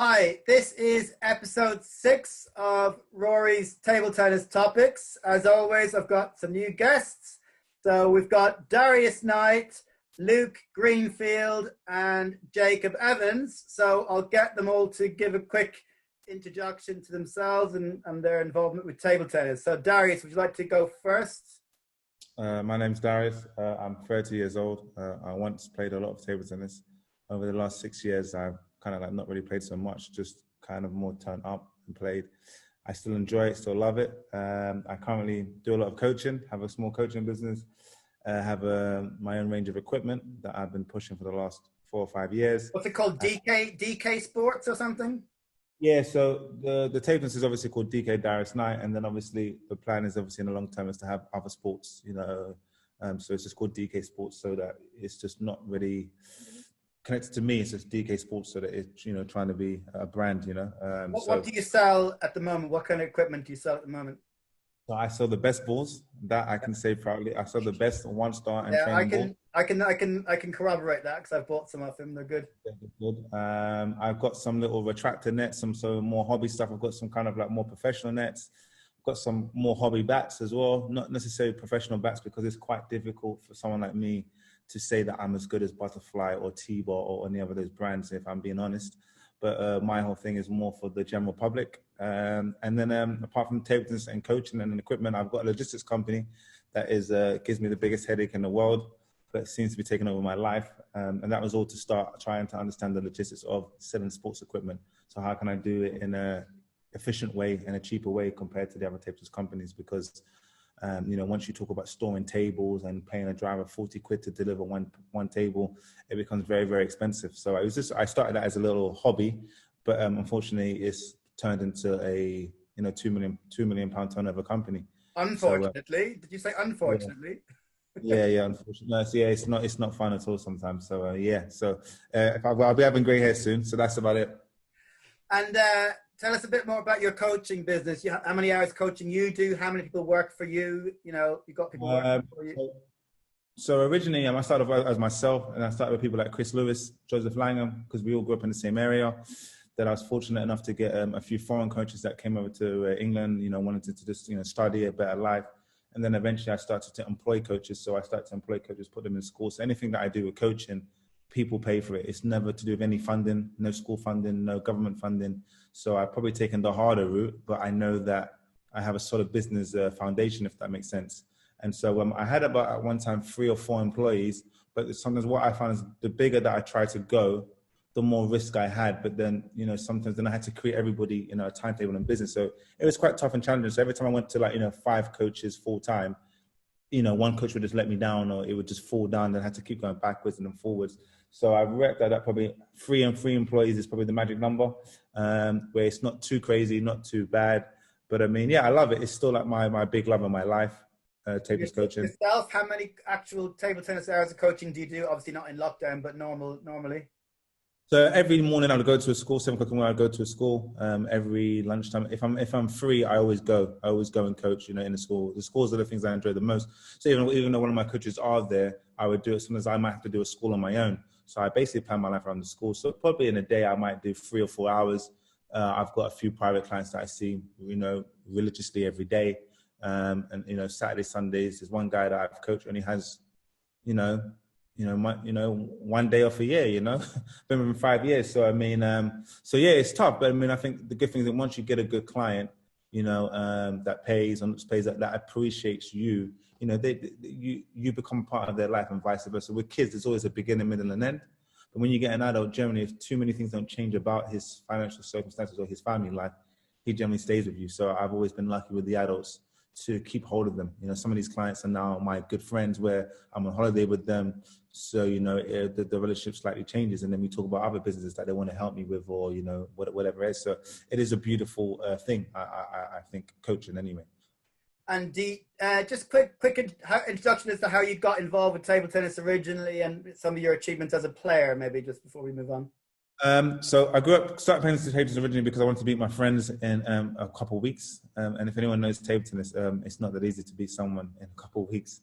Hi, this is episode 6 of Rory's Table Tennis Topics. As always, I've got some new guests. So we've got Darius Knight, Luke Greenfield, and Jacob Evans. So I'll get them all to give a quick introduction to themselves and their involvement with table tennis. So Darius, would you like to go first? My name's Darius. I'm 30 years old. I once played a lot of table tennis. Over the last 6 years, I've kind of not really played so much, just kind of more turned up and played. I still enjoy it, still love it. I currently do a lot of coaching, have a small coaching business, have my own range of equipment that I've been pushing for the last 4 or 5 years. What's it called? DK Sports or something? Yeah, so the table tennis is obviously called DK Darius Knight, and then obviously the plan is obviously in the long term is to have other sports, so it's just called DK Sports, so that it's just not really connected to me. It's just DK Sports, so that it's trying to be a brand. What do you sell at the moment? What kind of equipment do you sell at the moment? So I sell the best balls, that I can say proudly. I sell the best 1-star and training balls. I can corroborate that because I've bought some of them. They're good. Yeah, they're good. I've got some little retractor nets, some more hobby stuff. I've got some kind of like more professional nets. I've got some more hobby bats as well. Not necessarily professional bats because it's quite difficult for someone like me to say that I'm as good as Butterfly or T-Ball or any of those brands, if I'm being honest. But my whole thing is more for the general public. And then apart from table tennis and coaching and equipment, I've got a logistics company that is gives me the biggest headache in the world, but seems to be taking over my life. And that was all to start trying to understand the logistics of selling sports equipment. So how can I do it in a efficient way and a cheaper way compared to the other table tennis companies? Because once you talk about storing tables and paying a driver 40 quid to deliver one table, it becomes very, very expensive. So I started that as a little hobby, but unfortunately it's turned into a £2 million turnover company. Unfortunately, did you say unfortunately? Yeah, unfortunately. No, so it's not fun at all sometimes. So I'll be having grey hair soon. So that's about it. And tell us a bit more about your coaching business. How many hours coaching you do? How many people work for you? You got people working for you. So originally, I started off as myself, and I started with people like Chris Lewis, Joseph Langham, because we all grew up in the same area. Then I was fortunate enough to get a few foreign coaches that came over to England, wanted to just study a better life. And then eventually I started to employ coaches. So I started to employ coaches, put them in schools. So anything that I do with coaching, people pay for it. It's never to do with any funding, no school funding, no government funding. So I've probably taken the harder route, but I know that I have a solid business foundation, if that makes sense. And so I had about at one time 3 or 4 employees, but sometimes what I found is the bigger that I try to go, the more risk I had. But then, sometimes then I had to create everybody, a timetable in business. So it was quite tough and challenging. So every time I went to 5 coaches full time, one coach would just let me down, or it would just fall down. Then I had to keep going backwards and then forwards. So I've worked out that probably 3 employees is probably the magic number, where it's not too crazy, not too bad. But I mean, yeah, I love it. It's still like my big love of my life, table tennis coaching. Yourself, how many actual table tennis hours of coaching do you do? Obviously not in lockdown, but normally. So every morning I would go to a school, 7 o'clock in the morning I go to a school. Every lunchtime, if I'm free, I always go and coach, in the school. The schools are the things I enjoy the most. So even though one of my coaches are there, I would do it. Sometimes I might have to do a school on my own. So I basically plan my life around the school. So probably in a day I might do 3 or 4 hours. I've got a few private clients that I see, religiously every day. And Saturday, Sundays, there's one guy that I've coached only has, one day off a year, been with him 5 years. So, I mean, it's tough. But I mean, I think the good thing is that once you get a good client, that pays that appreciates you, you become part of their life and vice versa. With kids, there's always a beginning, middle and end. But when you get an adult, generally, if too many things don't change about his financial circumstances or his family life, he generally stays with you. So I've always been lucky with the adults to keep hold of them. Some of these clients are now my good friends where I'm on holiday with them. So, the relationship slightly changes. And then we talk about other businesses that they want to help me with or, whatever it is. So it is a beautiful thing, I think, coaching anyway. And just quick introduction as to how you got involved with table tennis originally and some of your achievements as a player, maybe just before we move on. So I started playing table tennis originally because I wanted to beat my friends in a couple of weeks. And if anyone knows table tennis, it's not that easy to beat someone in a couple of weeks.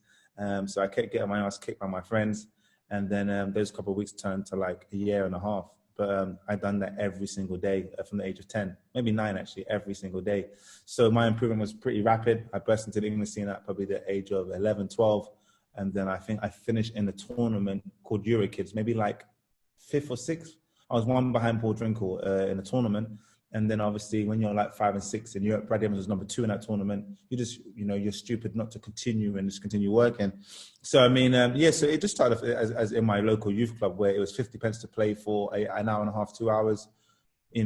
So I kept getting my ass kicked by my friends. And then those couple of weeks turned to like a year and a half. but I've done that every single day from the age of 10, maybe 9 actually, every single day. So my improvement was pretty rapid. I burst into the English scene at probably the age of 11, 12. And then I think I finished in a tournament called Eurokids, maybe like 5th or 6th. I was one behind Paul Drinkle in a tournament. And then obviously when you're like 5 and 6 in Europe, Brad Evans was number 2 in that tournament. You just, you're stupid not to continue and just continue working. So, I mean, so it just started off as in my local youth club where it was 50 pence to play for an hour and a half, 2 hours. It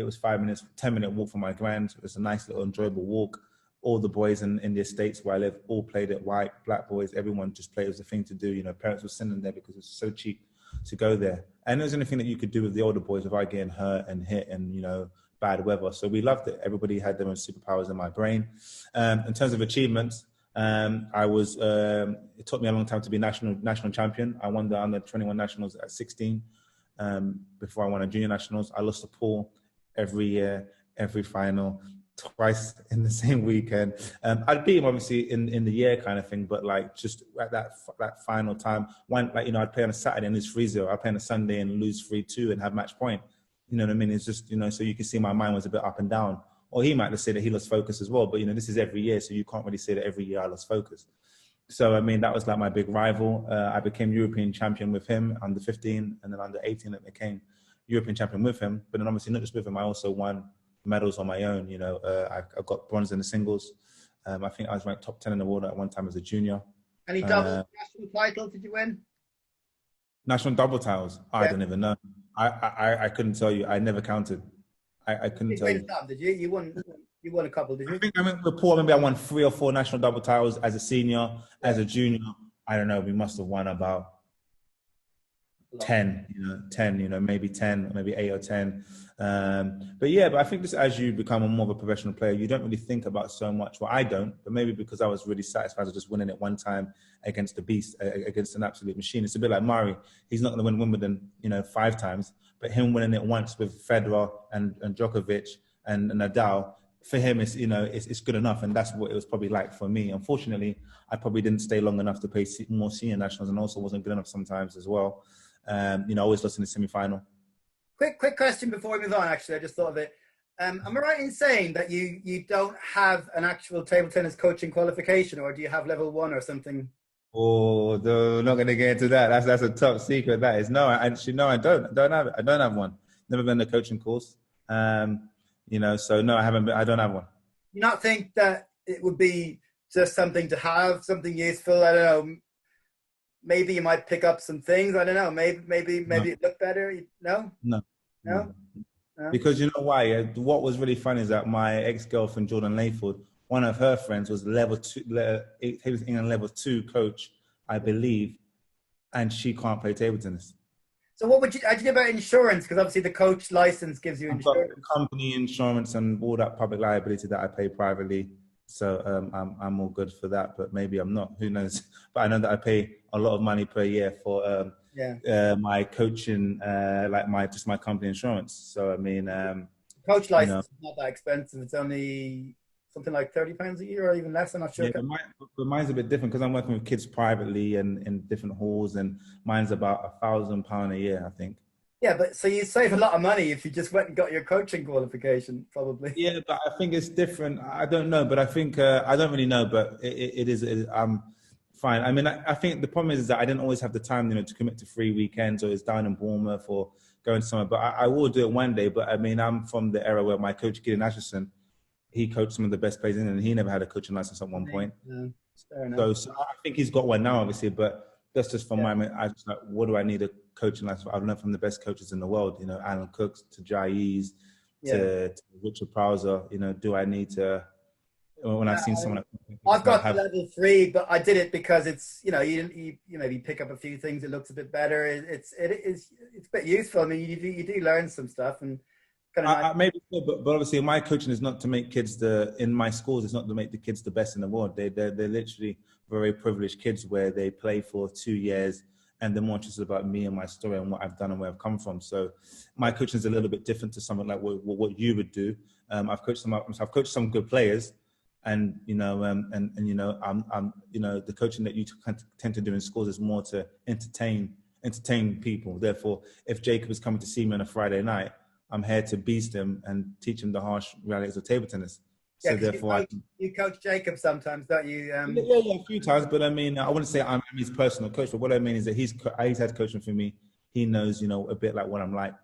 was 5 minutes, 10-minute walk from my grand. It was a nice little enjoyable walk. All the boys in the estates where I live all played it, white, black boys, everyone just played. It was the thing to do. Parents were sending there because it was so cheap to go there. And it was anything that you could do with the older boys without getting hurt and hit and, bad weather. So we loved it. Everybody had their own superpowers in my brain. In terms of achievements, it took me a long time to be national champion. I won the under 21 nationals at 16 before I won a junior nationals. I lost to Paul every year, every final, twice in the same weekend. I'd beat him obviously in the year kind of thing, but like just at that final time, I'd play on a Saturday and lose 3-0. I'd play on a Sunday and lose 3-2 and have match point. You know what I mean? It's just, so you can see my mind was a bit up and down. Or he might just say that he lost focus as well, but this is every year, so you can't really say that every year I lost focus. So, I mean, that was like my big rival. I became European champion with him under 15, and then under 18 I became European champion with him. But then obviously not just with him, I also won medals on my own. I got bronze in the singles. I think I was ranked top 10 in the world at one time as a junior. Any double national titles did you win? National double titles? Yeah. I don't even know. I couldn't tell you. I never counted. I couldn't tell you. Did you? You won a couple, did you? I think I went with Paul. Maybe I won 3 or 4 national double titles as a senior, as a junior. I don't know. We must have won about 10, maybe 10, maybe 8 or 10. But I think just as you become more of a professional player, you don't really think about so much. Well, I don't, but maybe because I was really satisfied with just winning it one time against the beast, against an absolute machine. It's a bit like Murray. He's not going to win Wimbledon, 5 times, but him winning it once with Federer and Djokovic and Nadal, for him, it's good enough. And that's what it was probably like for me. Unfortunately, I probably didn't stay long enough to play more senior nationals and also wasn't good enough sometimes as well. I always lost in the semi-final. Quick question before we move on, actually. I just thought of it. Am I right in saying that you don't have an actual table tennis coaching qualification, or do you have level 1 or something? Oh, no, not going to get into that. That's a top secret. That is. No, I don't. I don't have one. Never been to a coaching course. So no, I haven't. I don't have one. You not think that it would be just something to have, something useful? I don't know. Maybe you might pick up some things. I don't know. Maybe it look better. No. Because you know why? What was really funny is that my ex-girlfriend Jordan Layford, one of her friends was level 2. He was England level 2 coach, I believe, and she can't play table tennis. So what would how'd you do about insurance? Because obviously the coach license gives you insurance. I've got company insurance and all that public liability that I pay privately. So I'm all good for that, but maybe I'm not. Who knows? But I know that I pay a lot of money per year for my coaching, my company insurance. So I mean, coach license is not that expensive. It's only something like £30 a year, or even less. I'm not sure. Yeah, but mine's a bit different because I'm working with kids privately and in different halls, and mine's about £1,000 a year, I think. Yeah, but so you save a lot of money if you just went and got your coaching qualification, probably. Yeah, but I think it's different. I don't know, but I think I don't really know, but it is. I'm fine. I mean, I think the problem is that I didn't always have the time, to commit to 3 weekends, or it's down in Bournemouth or going somewhere. But I will do it one day. But I mean, I'm from the era where my coach Gideon Atchison, he coached some of the best players in, and he never had a coaching license at one point. Yeah, fair enough. So I think he's got one now, obviously, but. That's just from my. I just like, what do I need a coaching license? I've learned from the best coaches in the world. Alan Cooks to Jai's to Richard Prowser. Do I need to? When I've seen someone, I've got level 3, but I did it because it's you maybe pick up a few things. It looks a bit better. It's a bit useful. I mean, you do learn some stuff and. Maybe, but obviously, my coaching is not to make kids in my schools. It's not to make the kids the best in the world. They're literally very privileged kids where they play for 2 years and they're more interested about me and my story and what I've done and where I've come from. So my coaching is a little bit different to something like what you would do. I've coached some good players, and the coaching that you tend to do in schools is more to entertain entertain people. Therefore, if Jacob is coming to see me on a Friday night, I'm here to beast him and teach him the harsh realities of table tennis. Yeah, So therefore, you coach Jacob sometimes, don't you? yeah, a few times. But I mean, I wouldn't say I'm his personal coach. But what I mean is that he's had coaching for me. He knows, a bit like what I'm like,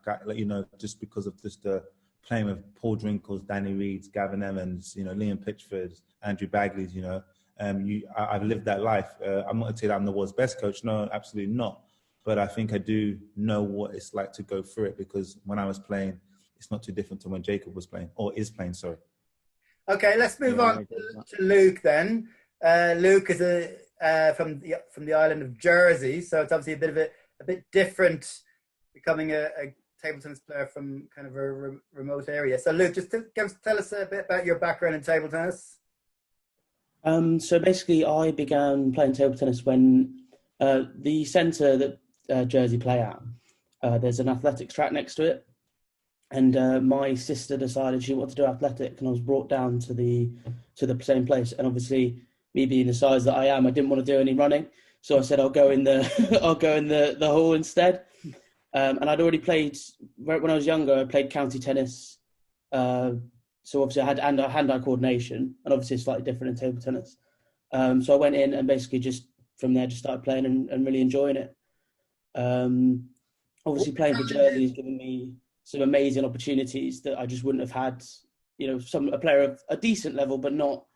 just because of just the playing with Paul Drinkles, Danny Reeds, Gavin Evans, Liam Pitchford, Andrew Bagleys, I've lived that life. I'm not going to say that I'm the world's best coach. No, absolutely not. But I think I do know what it's like to go through it, because when I was playing, it's not too different to when Jacob was playing, or is playing, sorry. Okay, let's move on to Luke then. Luke is from the island of Jersey, so it's obviously a bit different becoming a table tennis player from kind of a remote area. So Luke, just tell us a bit about your background in table tennis. So basically, I began playing table tennis when the centre that Jersey play at, there's an athletics track next to it. And my sister decided she wanted to do athletic, and I was brought down to the same place. And obviously, me being the size that I am, I didn't want to do any running, so I said I'll go in the hall instead. And I'd already played when I was younger. I played county tennis, so obviously I had hand-eye coordination, and obviously it's slightly different in table tennis. So I went in and basically just from there just started playing and really enjoying it. Obviously, playing for Jersey has given me some amazing opportunities that I just wouldn't have had, a player of a decent level, but not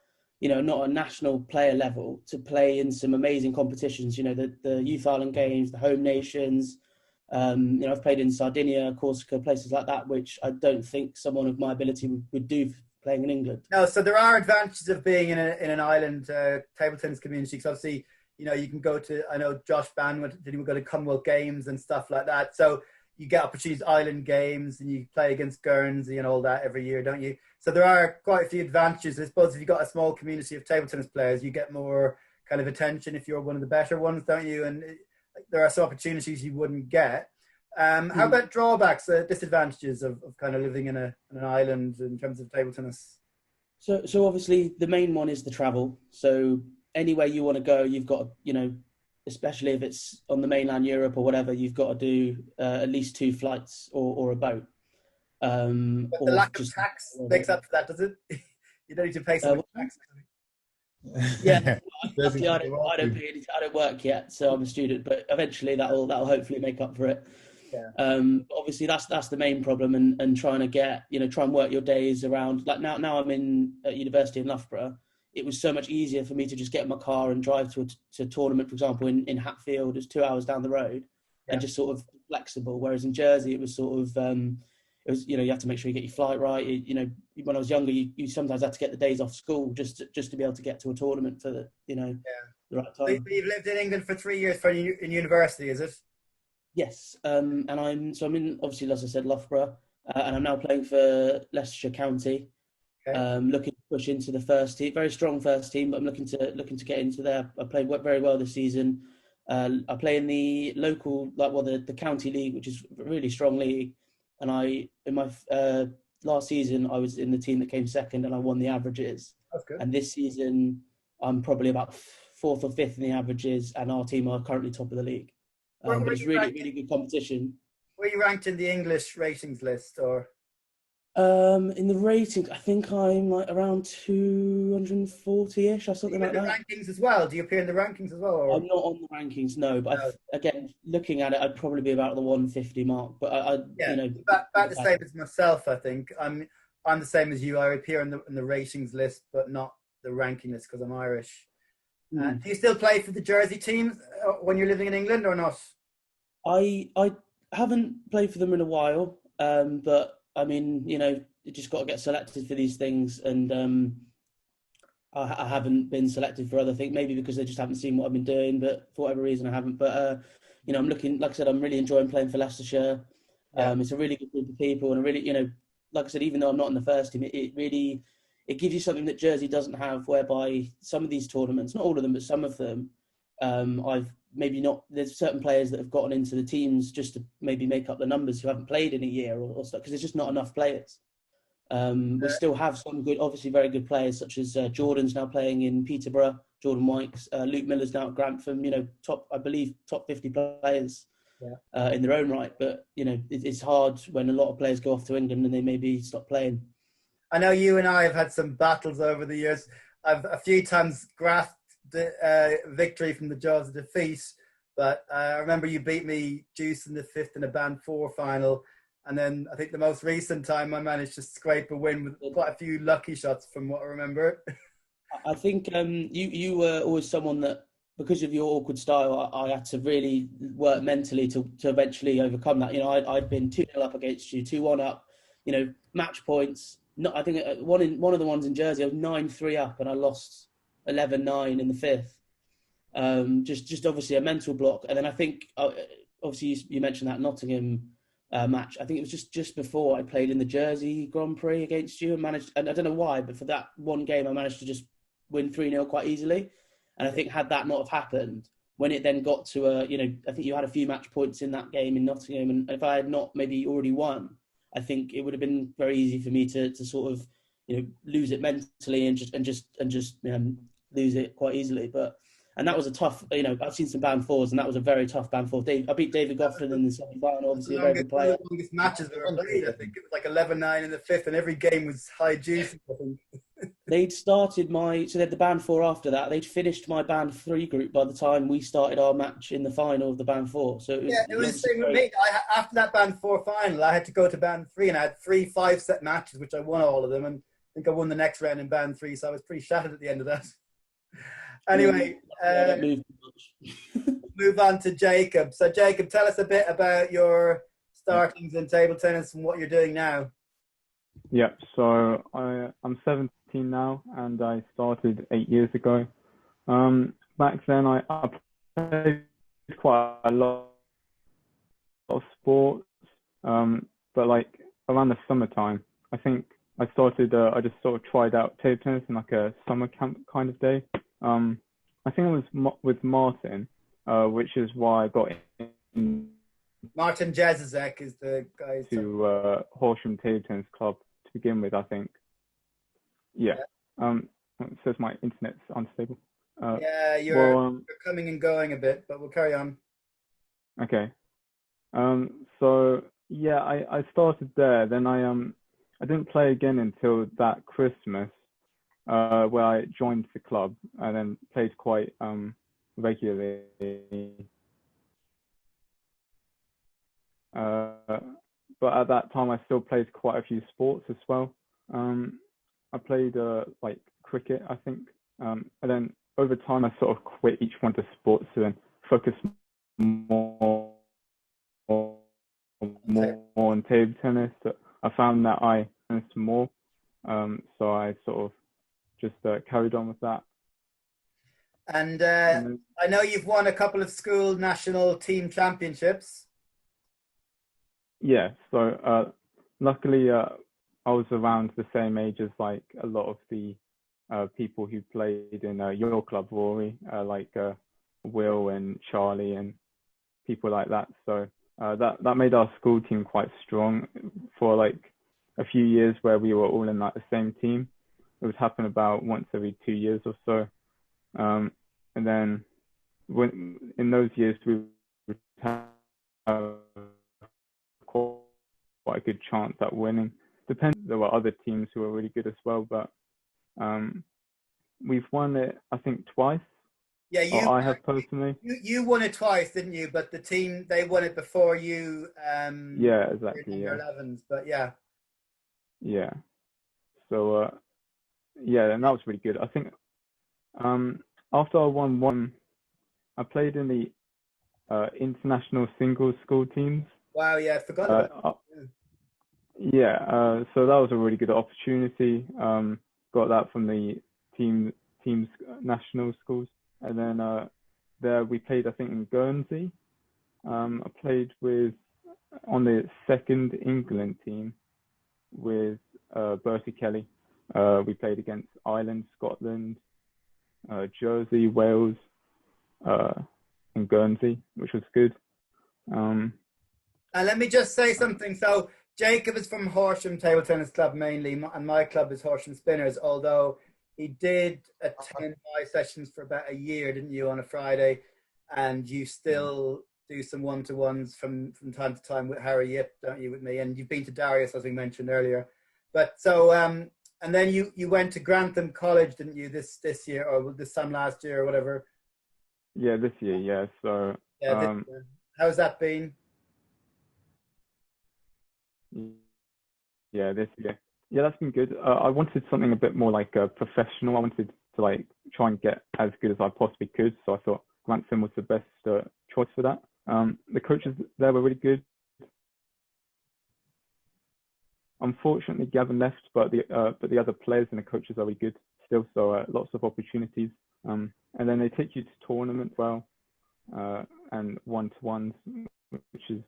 a national player level, to play in some amazing competitions, the Youth Island Games, the Home Nations. I've played in Sardinia, Corsica, places like that, which I don't think someone of my ability would do playing in England. No, so there are advantages of being in an island table tennis community, because obviously, you can go to, I know Josh Ban didn't go to Commonwealth Games and stuff like that. So you get opportunities, island games, and you play against Guernsey and all that every year, don't you? So there are quite a few advantages. I suppose if you've got a small community of table tennis players, you get more kind of attention if you're one of the better ones, don't you? And there are some opportunities you wouldn't get. How about drawbacks, disadvantages of kind of living in an island in terms of table tennis? So obviously the main one is the travel. So anywhere you want to go, you've got, especially if it's on the mainland Europe or whatever, you've got to do at least 2 flights or a boat. But the lack of tax makes up for that, does it? You don't need to pay so much tax. Yeah, luckily I don't work yet, so I'm a student. But eventually that'll hopefully make up for it. Yeah. Obviously that's the main problem, and trying to get try and work your days around. Like now I'm at university in Loughborough. It was so much easier for me to just get in my car and drive to a tournament, for example, in Hatfield. It's 2 hours down the road, and just sort of flexible. Whereas in Jersey, it was sort of, you have to make sure you get your flight right. When I was younger, you sometimes had to get the days off school just to be able to get to a tournament for the right time. So you've lived in England for 3 years in university, is it? Yes, and I'm in, obviously, as I said, Loughborough, and I'm now playing for Leicestershire County. Okay. Looking to push into the first team, very strong first team, but I'm looking to get into there. I played very well this season. I play in the local, the county league, which is a really strong league. And in my last season, I was in the team that came second, and I won the averages. That's good. And this season, I'm probably about 4th or 5th in the averages, and our team are currently top of the league. But it's really good competition. Were you ranked in the English ratings list, or? In the ratings, I think I'm like around 240-ish or something like that. Rankings as well? Do you appear in the rankings as well? Or? I'm not on the rankings, no. But again, looking at it, I'd probably be about the 150 mark. But about the same as myself. I think I'm the same as you. I appear in the ratings list, but not the ranking list because I'm Irish. Do you still play for the Jersey team when you're living in England, or not? I haven't played for them in a while, but I mean, you just got to get selected for these things, and I haven't been selected for other things, maybe because they just haven't seen what I've been doing, but for whatever reason I haven't. But I'm looking, like I said, I'm really enjoying playing for Leicestershire. It's a really good group of people, and a really, like I said, even though I'm not in the first team, it gives you something that Jersey doesn't have, whereby some of these tournaments, not all of them, but some of them, there's certain players that have gotten into the teams just to maybe make up the numbers who haven't played in a year or stuff, because there's just not enough players. We still have some good, obviously very good players, such as Jordan's now playing in Peterborough, Jordan Wykes, Luke Miller's now at Grantham, top 50 players. in their own right. But it's hard when a lot of players go off to England and they maybe stop playing. I know you and I have had some battles over the years. I've a few times grasped the victory from the jaws of defeat, but I remember you beat me deuce in the fifth in a Band 4 final. And then I think the most recent time I managed to scrape a win with quite a few lucky shots from what I remember. I think you were always someone that, because of your awkward style, I had to really work mentally to eventually overcome that. I'd been 2-0 up against you, 2-1 up, match points. I think one of the ones in Jersey, I was 9-3 up and I lost 11-9 in the fifth. Just obviously a mental block. And then I think, obviously you mentioned that Nottingham match. I think it was just before I played in the Jersey Grand Prix against you and I don't know why, but for that one game I managed to just win 3-0 quite easily. And I think had that not have happened, when it then got to I think you had a few match points in that game in Nottingham, and if I had not maybe already won, I think it would have been very easy for me to sort of lose it mentally and just lose it quite easily. And that was a tough, I've seen some Band 4s, and that was a very tough Band 4. I beat David Goffin in the semi-final, obviously a very good player. One of the longest matches I've ever played. I think it was like 11-9 in the fifth, and every game was high juice. I think. They'd started so they had the Band 4 after that. They'd finished my Band 3 group by the time we started our match in the final of the Band 4. So it was the same with me. After that Band 4 final, I had to go to Band 3, and I had 3 5-set matches, which I won all of them, and I think I won the next round in Band 3, so I was pretty shattered at the end of that. Anyway, move on to Jacob. So Jacob, tell us a bit about your startings in table tennis and what you're doing now. Yeah, so I'm 17 now, and I started 8 years ago. Back then, I played quite a lot of sports, but like around the summertime, I think I started. I just sort of tried out table tennis in like a summer camp kind of day. I think it was with Martin, which is why I got in. Martin Jazizek is the guy to Horsham Table Tennis Club to begin with, I think. Yeah. It says my internet's unstable. You're coming and going a bit, but we'll carry on. Okay. So yeah, I started there. Then I didn't play again until that Christmas, where I joined the club and then played quite regularly. But at that time, I still played quite a few sports as well. I played like cricket, I think, and then over time, I sort of quit each one of the sports to then focus more on table tennis. I found that I tennis more, so I sort of just carried on with that. And I know you've won a couple of school national team championships. Yeah, so luckily I was around the same age as like a lot of the people who played in your club, Rory, like Will and Charlie and people like that. So that made our school team quite strong for like a few years where we were all in like the same team. It would happen about once every 2 years or so. And then in those years we would have quite a good chance at winning. There were other teams who were really good as well, but we've won it, I think, twice. Yeah, I have personally. You won it twice, didn't you? But the team, they won it before you. Yeah, exactly. Yeah. 11s, but yeah. Yeah. So yeah, and that was really good. I think after I won one, I played in the international singles school teams. Wow, yeah, I forgot about that. Yeah, so that was a really good opportunity. Got that from the team's national schools, and then there we played, I think, in Guernsey. I played on the second England team with Bertie Kelly. We played against Ireland, Scotland, Jersey, Wales, and Guernsey, which was good. And let me just say something. So Jacob is from Horsham Table Tennis Club mainly, and my club is Horsham Spinners, although he did attend my sessions for about a year, didn't you, on a Friday? And you still do some one-to-ones from time to time with Harry Yip, don't you, with me? And you've been to Darius, as we mentioned earlier. But so, and then you went to Grantham College, didn't you, this year, or this time last year, or whatever? Yeah, this year, yeah. So, Yeah, how's that been? Yeah, this year. Yeah, that's been good. I wanted something a bit more like professional. I wanted to like try and get as good as I possibly could. So I thought Grantham was the best choice for that. The coaches there were really good. Unfortunately, Gavin left, but the other players and the coaches are really good still. So lots of opportunities. And then they take you to tournaments well, and one-to-ones, which is.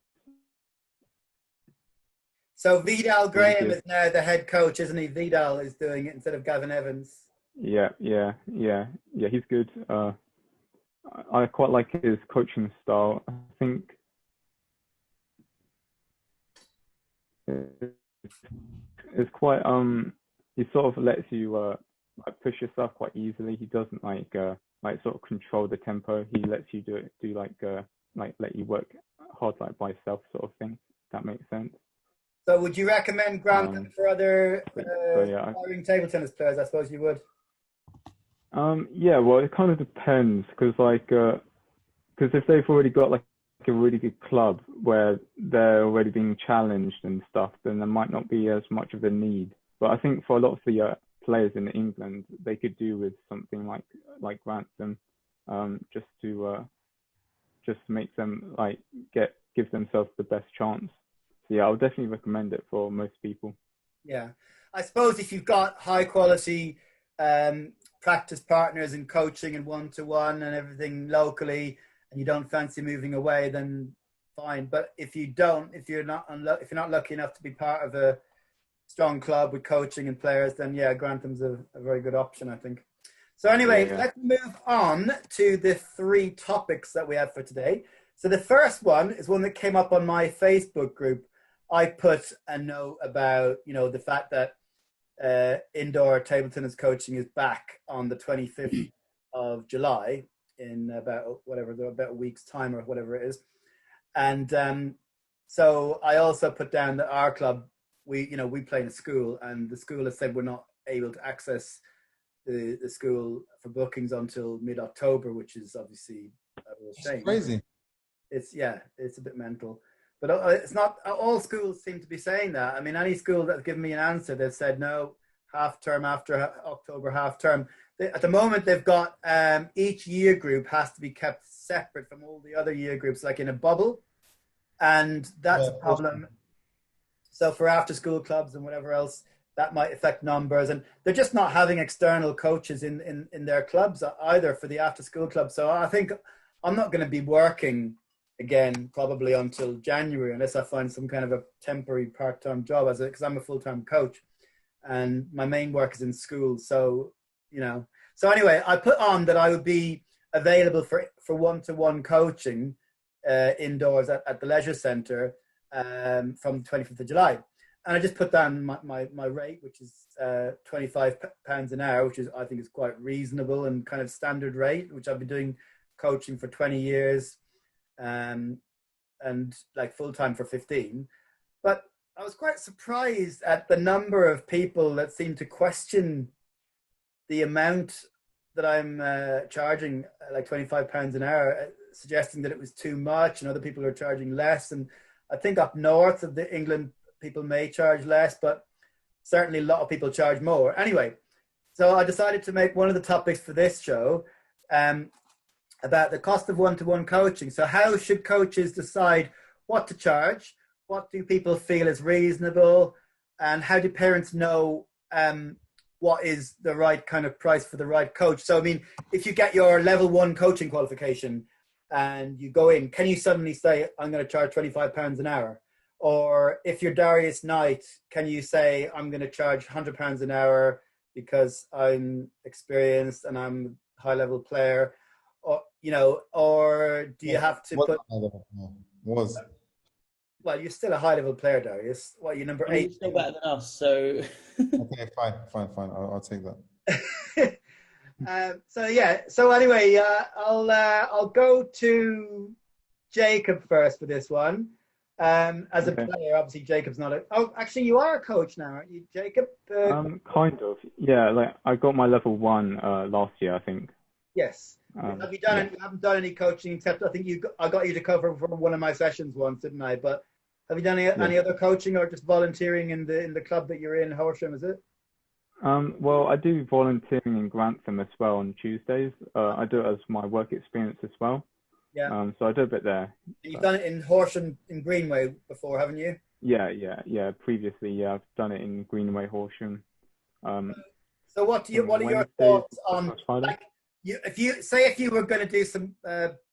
So Vidal Graham is now the head coach, isn't he? Vidal is doing it instead of Gavin Evans. Yeah. He's good. I quite like his coaching style. I think it's quite he sort of lets you like push yourself quite easily. He doesn't like sort of control the tempo. He lets you let you work hard like by yourself sort of thing. If that makes sense. So would you recommend Grantham for other yeah, aspiring table tennis players? I suppose you would. Yeah, well, it kind of depends because if they've already got like a really good club where they're already being challenged and stuff, then there might not be as much of a need. But I think for a lot of the players in England, they could do with something like Grantham, just to make them give themselves the best chance. So yeah, I would definitely recommend it for most people. Yeah, I suppose if you've got high quality practice partners and coaching and one-to-one and everything locally, and you don't fancy moving away, then fine. But if you don't, if you're not lucky enough to be part of a strong club with coaching and players, then yeah, Grantham's a very good option, I think. So anyway, let's move on to the 3 topics that we have for today. So the first one is one that came up on my Facebook group. I put a note about, the fact that indoor table tennis coaching is back on the 25th of July in about a week's time or whatever it is. And so I also put down that our club, we play in a school, and the school has said we're not able to access the school for bookings until mid-October, which is obviously a real shame. It's crazy. It's a bit mental. But it's not, all schools seem to be saying that. I mean, any school that's given me an answer, they've said no, half term after October half term. At the moment, they've got each year group has to be kept separate from all the other year groups, like in a bubble. And that's a problem. So for after school clubs and whatever else, that might affect numbers. And they're just not having external coaches in their clubs either for the after school club. So I think I'm not going to be working again probably until January unless I find some kind of a temporary part-time job because I'm a full-time coach and my main work is in school. So so anyway, I put on that I would be available for one-to-one coaching indoors at the leisure centre from the 25th of July, and I just put down my rate, which is £25 an hour, which I think is quite reasonable and kind of standard rate, which I've been doing coaching for 20 years. And like full-time for 15. But I was quite surprised at the number of people that seem to question the amount that I'm charging, like £25 an hour, suggesting that it was too much, and other people are charging less. And I think up north of the England, people may charge less, but certainly a lot of people charge more. Anyway, so I decided to make one of the topics for this show about the cost of one-to-one coaching. So how should coaches decide what to charge? What do people feel is reasonable? And how do parents know what is the right kind of price for the right coach? So, I mean, if you get your level 1 coaching qualification and you go in, can you suddenly say, I'm going to charge £25 an hour? Or if you're Darius Knight, can you say, I'm going to charge £100 an hour because I'm experienced and I'm a high-level player? Or do you have to put? Well, you're still a high-level player, Darius. What, you're number 8? You're still better than us, so. Okay, fine. I'll take that. So anyway, I'll go to Jacob first for this one. As a Okay. player, obviously Jacob's not a. Oh, actually, you are a coach now, aren't you, Jacob? Kind of. Yeah, like I got my level 1 last year, I think. Yes. Have you done? Yeah. You haven't done any coaching except I think I got you to cover for one of my sessions once, didn't I? But have you done any other coaching or just volunteering in the club that you're in, Horsham? Is it? Well, I do volunteering in Grantham as well on Tuesdays. I do it as my work experience as well. Yeah. So I do a bit there. You've done it in Horsham in Greenway before, haven't you? Yeah. Previously, yeah, I've done it in Greenway, Horsham. So what are your Wednesdays, thoughts on Friday. like if you were going to do some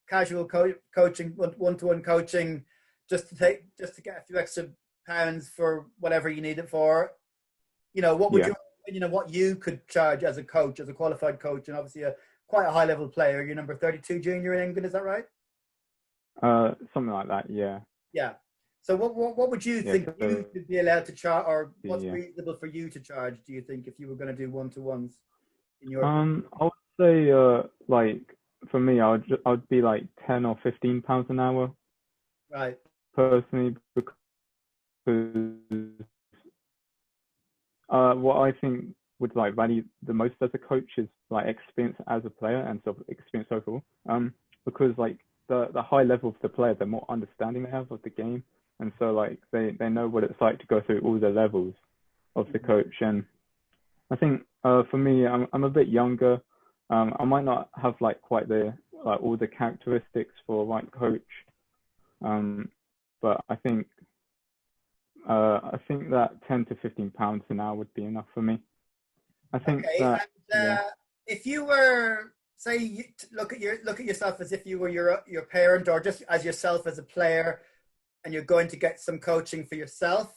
casual coaching, one-to-one coaching, just to get a few extra pounds for whatever you need it for, what would your opinion of what you could charge as a coach, as a qualified coach, and obviously quite a high level player? You're number 32 junior in England, is that right? Something like that, yeah. Yeah. So what would you think you could be allowed to charge, or what's reasonable for you to charge? Do you think if you were going to do one-to-ones in your? I would say like for me, I'd be like £10 or £15 an hour. Right. Personally, because what I think would like value the most as a coach is like experience as a player and sort of experience overall. Because like the high level of the player, the more understanding they have of the game, and so like they know what it's like to go through all the levels of the coach. And I think for me, I'm a bit younger. I might not have like quite all the characteristics for a right coach. But I think that £10 to £15 an hour would be enough for me. I think if you were, say, look at yourself as if you were your parent, or just as yourself as a player, and you're going to get some coaching for yourself,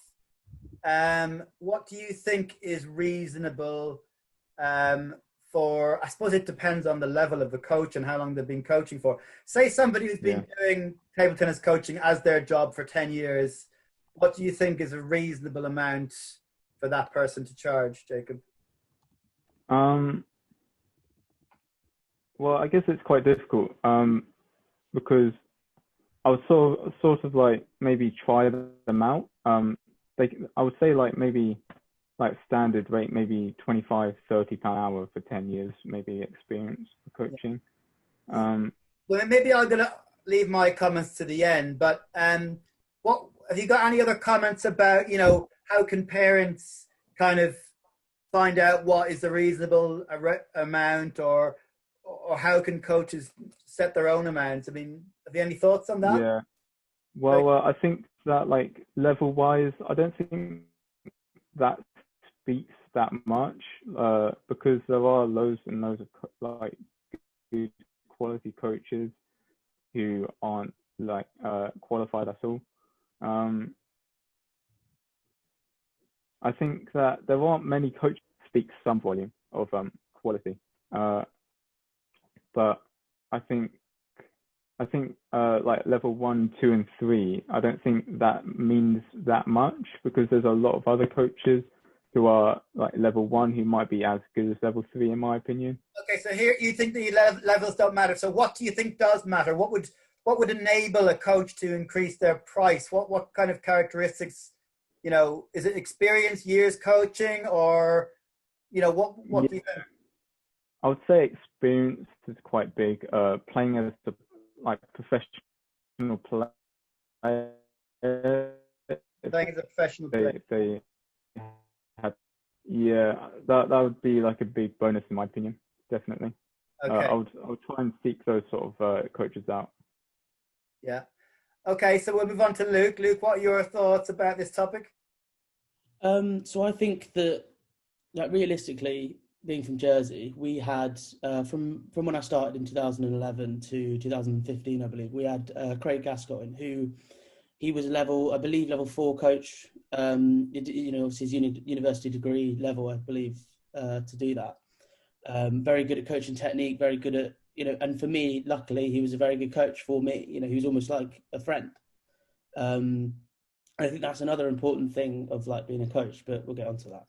what do you think is reasonable for? I suppose it depends on the level of the coach and how long they've been coaching for. Say somebody who's been doing table tennis coaching as their job for 10 years. What do you think is a reasonable amount for that person to charge, Jacob? Well, I guess it's quite difficult because I would sort of like maybe try them out. I would say like maybe like standard rate, maybe £25-30 an hour for 10 years, maybe experience for coaching. Well, maybe I'm gonna leave my comments to the end. But what have you got? Any other comments about how can parents kind of find out what is the reasonable amount, or how can coaches set their own amounts? I mean, have you any thoughts on that? Yeah. Well, I think that like level wise, I don't think that speaks that much because there are loads and loads of like good quality coaches who aren't like qualified at all. I think that there aren't many coaches that speak some volume of quality, but I think like level 1, 2, and 3. I don't think that means that much because there's a lot of other coaches who are like level 1 who might be as good as level 3 in my opinion. Okay, so here you think the levels don't matter. So what do you think does matter? What would enable a coach to increase their price? What kind of characteristics? Is it experience, years coaching, or what do you think? I would say experience is quite big. Playing as a professional player. Playing as a professional player. They had, that would be like a big bonus in my opinion, definitely. Okay. I would try and seek those sort of coaches out. Yeah. Okay, so we'll move on to Luke. Luke, what are your thoughts about this topic? So I think that, like, realistically, being from Jersey, we had from when I started in 2011 to 2015, I believe, we had Craig Gascoigne, who he was level 4 coach. Obviously his university degree level, I believe, to do that. Very good at coaching technique, very good at and for me, luckily, he was a very good coach for me. He was almost like a friend. I think that's another important thing of like being a coach, but we'll get onto that.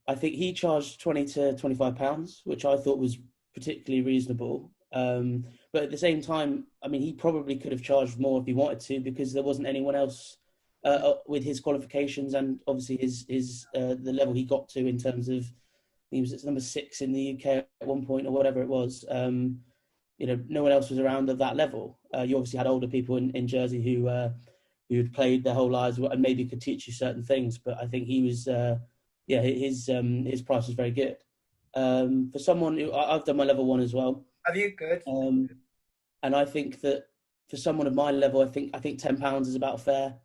I think he charged £20 to £25, which I thought was particularly reasonable. But but at the same time, I mean, he probably could have charged more if he wanted to, because there wasn't anyone else with his qualifications and obviously his the level he got to in terms of, he was at number 6 in the UK at one point or whatever it was. No one else was around at that level. You obviously had older people in Jersey who had played their whole lives and maybe could teach you certain things, but I think he was, his price was very good. For someone who, I've done my level 1 as well. Have you? Good. And I think that for someone of my level, I think £10 is about fair.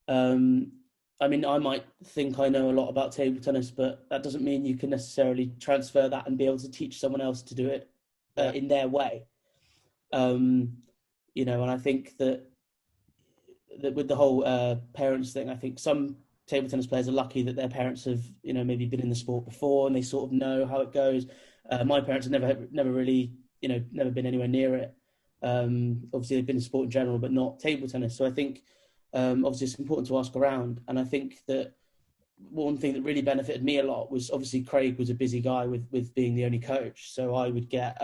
I mean, I might think I know a lot about table tennis, but that doesn't mean you can necessarily transfer that and be able to teach someone else to do it in their way. And I think that with the whole parents thing, I think some table tennis players are lucky that their parents have, maybe been in the sport before and they sort of know how it goes. My parents have never really, never been anywhere near it. Obviously, they've been in sport in general, but not table tennis. So I think, obviously, it's important to ask around. And I think that one thing that really benefited me a lot was, obviously, Craig was a busy guy with being the only coach. So I would get,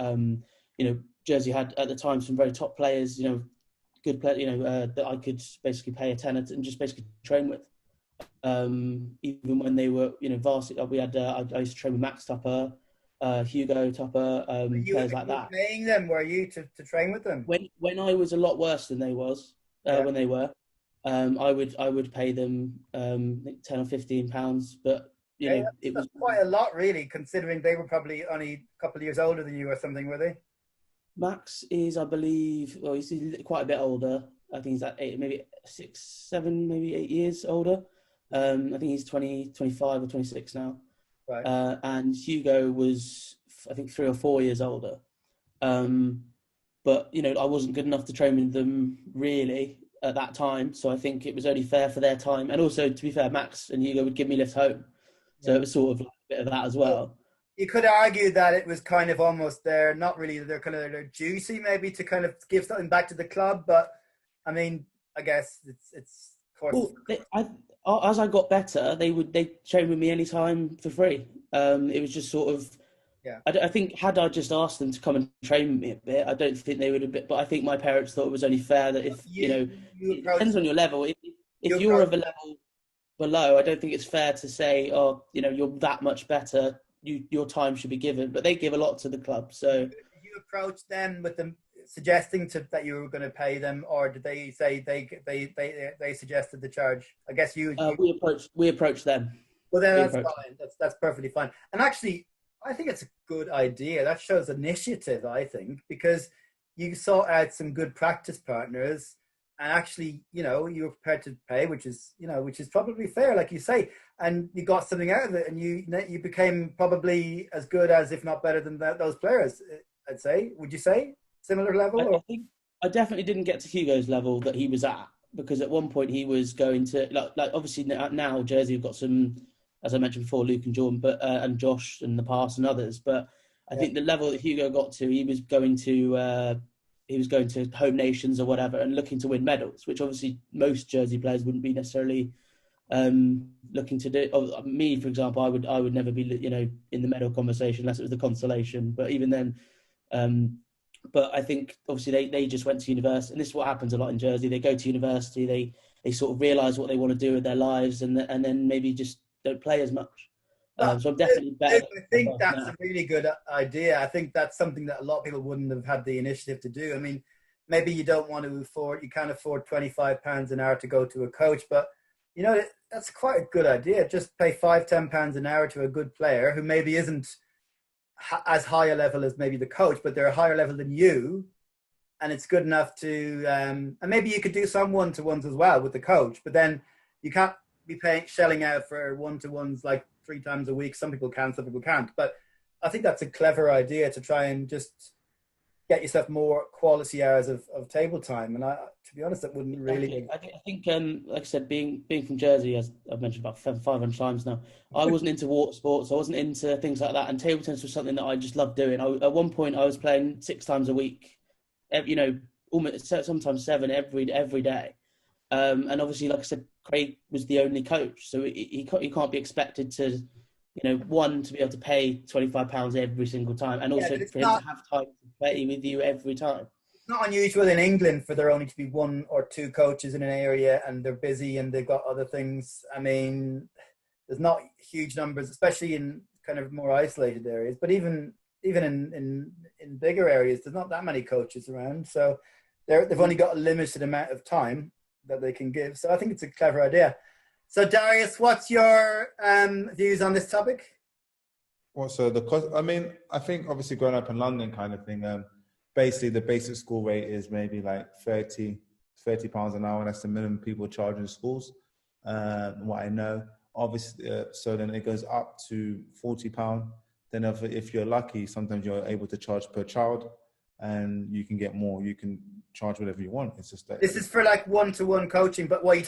Jersey had at the time some very top players, good players, that I could basically pay a tenner and just basically train with. Even when they were, varsity, we had, I used to train with Max Tupper, Hugo Tupper, players like that. Paying them, were you, to train with them? When I was a lot worse than they when they were, I would pay them £10 or £15, but it was quite a lot, really, considering they were probably only a couple of years older than you or something, were they? Max is, I believe, well, he's quite a bit older. I think he's like 8 years older. I think he's 25 or 26 now. Right. And Hugo was, I think, 3 or 4 years older. But, I wasn't good enough to train with them really at that time. So I think it was only fair for their time. And also, to be fair, Max and Hugo would give me lifts home. So it was sort of like a bit of that as well. You could argue that it was kind of almost they're they're juicy maybe to kind of give something back to the club. But I mean, I guess it's of course. Well, as I got better, they train with me anytime for free. It was just sort of, I think had I just asked them to come and train with me a bit, I don't think they would have been. But I think my parents thought it was only fair that if it depends on your level. If you're of a level below, I don't think it's fair to say, oh, you're that much better. Your time should be given, but they give a lot to the club. So you approached them with them suggesting that you were going to pay them, or did they say they suggested the charge? I guess we approached them. Well, then that's fine. That's perfectly fine. And actually, I think it's a good idea. That shows initiative, I think, because you sought out some good practice partners, and actually, you were prepared to pay, which is probably fair, like you say, and you got something out of it, and you became probably as good as, if not better than those players. I'd say. Would you say similar level? I think I definitely didn't get to Hugo's level that he was at, because at one point he was going to like obviously now Jersey have got some, as I mentioned before, Luke and Jordan, but and Josh in the past and others. But I think the level that Hugo got to, he was going to home nations or whatever and looking to win medals, which obviously most Jersey players wouldn't be necessarily looking to do. Me, for example, I would never be in the medal conversation unless it was the consolation. But even then, but I think obviously they just went to university, and this is what happens a lot in Jersey. They go to university, they sort of realise what they want to do with their lives, and then maybe just don't play as much. So I'm definitely better. I think that's a really good idea. I think that's something that a lot of people wouldn't have had the initiative to do. I mean, maybe you don't want to afford, you can't afford £25 an hour to go to a coach, but that's quite a good idea. Just pay £5-10 an hour to a good player who maybe isn't as high a level as maybe the coach, but they're a higher level than you, and it's good enough to and maybe you could do some one-to-ones as well with the coach, but then you can't be shelling out for one-to-ones like 3 times a week. Some people can, some people can't, but I think that's a clever idea to try and just get yourself more quality hours of table time. And to be honest, that wouldn't really. I think, like I said, being from Jersey, as I've mentioned about 500 times now, I wasn't into water sports. I wasn't into things like that, and table tennis was something that I just loved doing. At one point, I was playing 6 times a week, almost sometimes 7 every day. And obviously, like I said, Craig was the only coach, so he can't be expected to, one, to be able to pay £25 every single time, and also for him to have time to play with you every time. not unusual in England for there only to be one or two coaches in an area and they're busy and they've got other things. I mean, there's not huge numbers, especially in kind of more isolated areas, but even in bigger areas, there's not that many coaches around. So they've only got a limited amount of time that they can give. So I think it's a clever idea. So Darius, what's your views on this topic? Well, so the cost, I mean, I think obviously growing up in London kind of thing, basically the basic school rate is maybe like 30 pounds an hour. That's the minimum people charge in schools. What I know, obviously, so then it goes up to £40. Then if you're lucky, sometimes you're able to charge per child and you can get more. You can charge whatever you want. It's just that this is for like one-to-one coaching, but what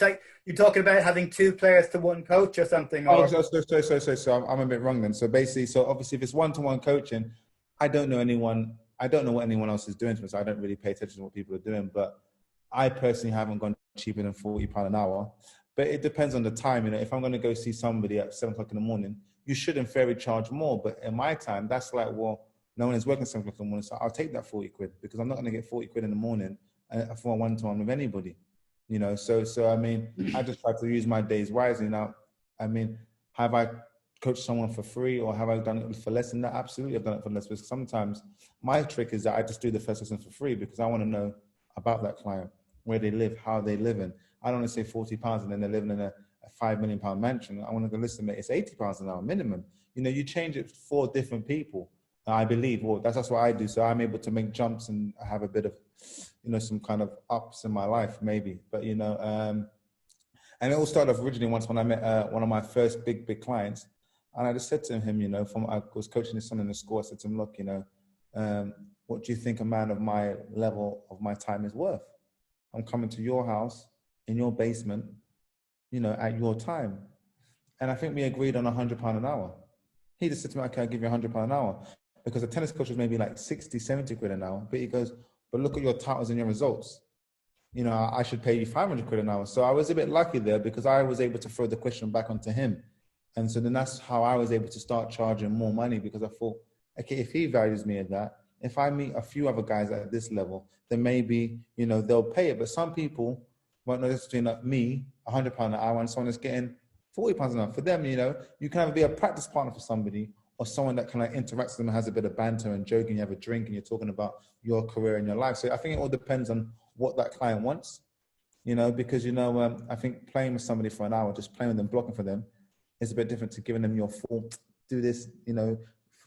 you're talking about having two players to one coach or something? Or... Oh, so I'm a bit wrong then. So basically, so obviously if it's one-to-one coaching, I don't know what anyone else is doing to me, so I don't really pay attention to what people are doing. But I personally haven't gone cheaper than £40 an hour. But it depends on the time. You know, if I'm going to go see somebody at 7 o'clock in the morning, you should in theory charge more. But in my time, that's like, well, no one is working 7 o'clock in the morning, so I'll take that 40 quid because I'm not going to get 40 quid in the morning for a one-to-one with anybody. You know, so I mean, I just try to use my days wisely. Now, I mean, have I coached someone for free or have I done it for less than that? Absolutely, I've done it for less because sometimes my trick is that I just do the first lesson for free because I want to know about that client, where they live, how they live in. I don't want to say £40 and then they're living in a £5 million mansion. I want to go, listen, mate, it's £80 an hour minimum. You know, you change it for different people. I believe, well, that's what I do. So I'm able to make jumps and have a bit of, you know, some kind of ups in my life, maybe. But, you know, and it all started off originally once when I met one of my first big clients. And I just said to him, you know, I was coaching his son in the school. I said to him, look, you know, what do you think a man of my level of my time is worth? I'm coming to your house in your basement, you know, at your time. And I think we agreed on £100 an hour. He just said to me, okay, I'll give you £100 an hour. Because a tennis coach was maybe like 60, 70 quid an hour. But he goes, but look at your titles and your results. You know, I should pay you 500 quid an hour. So I was a bit lucky there because I was able to throw the question back onto him. And so then that's how I was able to start charging more money because I thought, okay, if he values me at that, if I meet a few other guys at this level, then maybe, you know, they'll pay it. But some people won't know this between like me, £100 an hour, and someone that's getting £40 an hour. For them, you know, you can either be a practice partner for somebody or someone that kind of interacts with them and has a bit of banter and joking, you have a drink and you're talking about your career and your life. So I think it all depends on what that client wants, you know, because, you know, I think playing with somebody for an hour, just playing with them, blocking for them, is a bit different to giving them your full, do this, you know,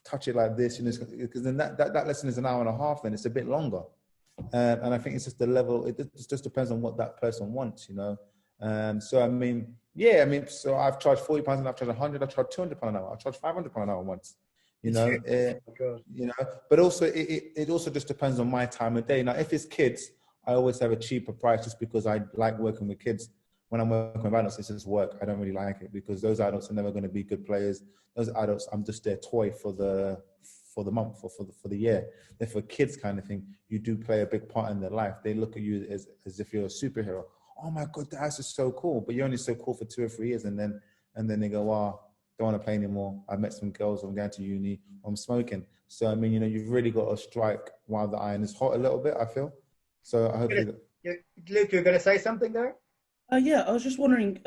touch it like this, you know, because then that lesson is an hour and a half, then it's a bit longer. And I think it's just the level, it just depends on what that person wants, you know. So, I mean, yeah, I mean, so I've charged £40 and I've charged 100, I've charged £200 an hour, I've charged £500 an hour once, you know, you know, but also it also just depends on my time of day. Now, if it's kids, I always have a cheaper price just because I like working with kids. When I'm working with adults, it's just work. I don't really like it because those adults are never going to be good players. Those adults, I'm just their toy for the month or for the year. If for kids kind of thing, you do play a big part in their life. They look at you as if you're a superhero. Oh my God, that's just so cool. But you're only so cool for 2 or 3 years, and then they go, "Wow, don't want to play anymore. I met some girls. I'm going to uni. I'm smoking." So I mean, you know, you've really got to strike while the iron is hot a little bit, I feel. So I hope Luke, you're going to say something there? Yeah, I was just wondering,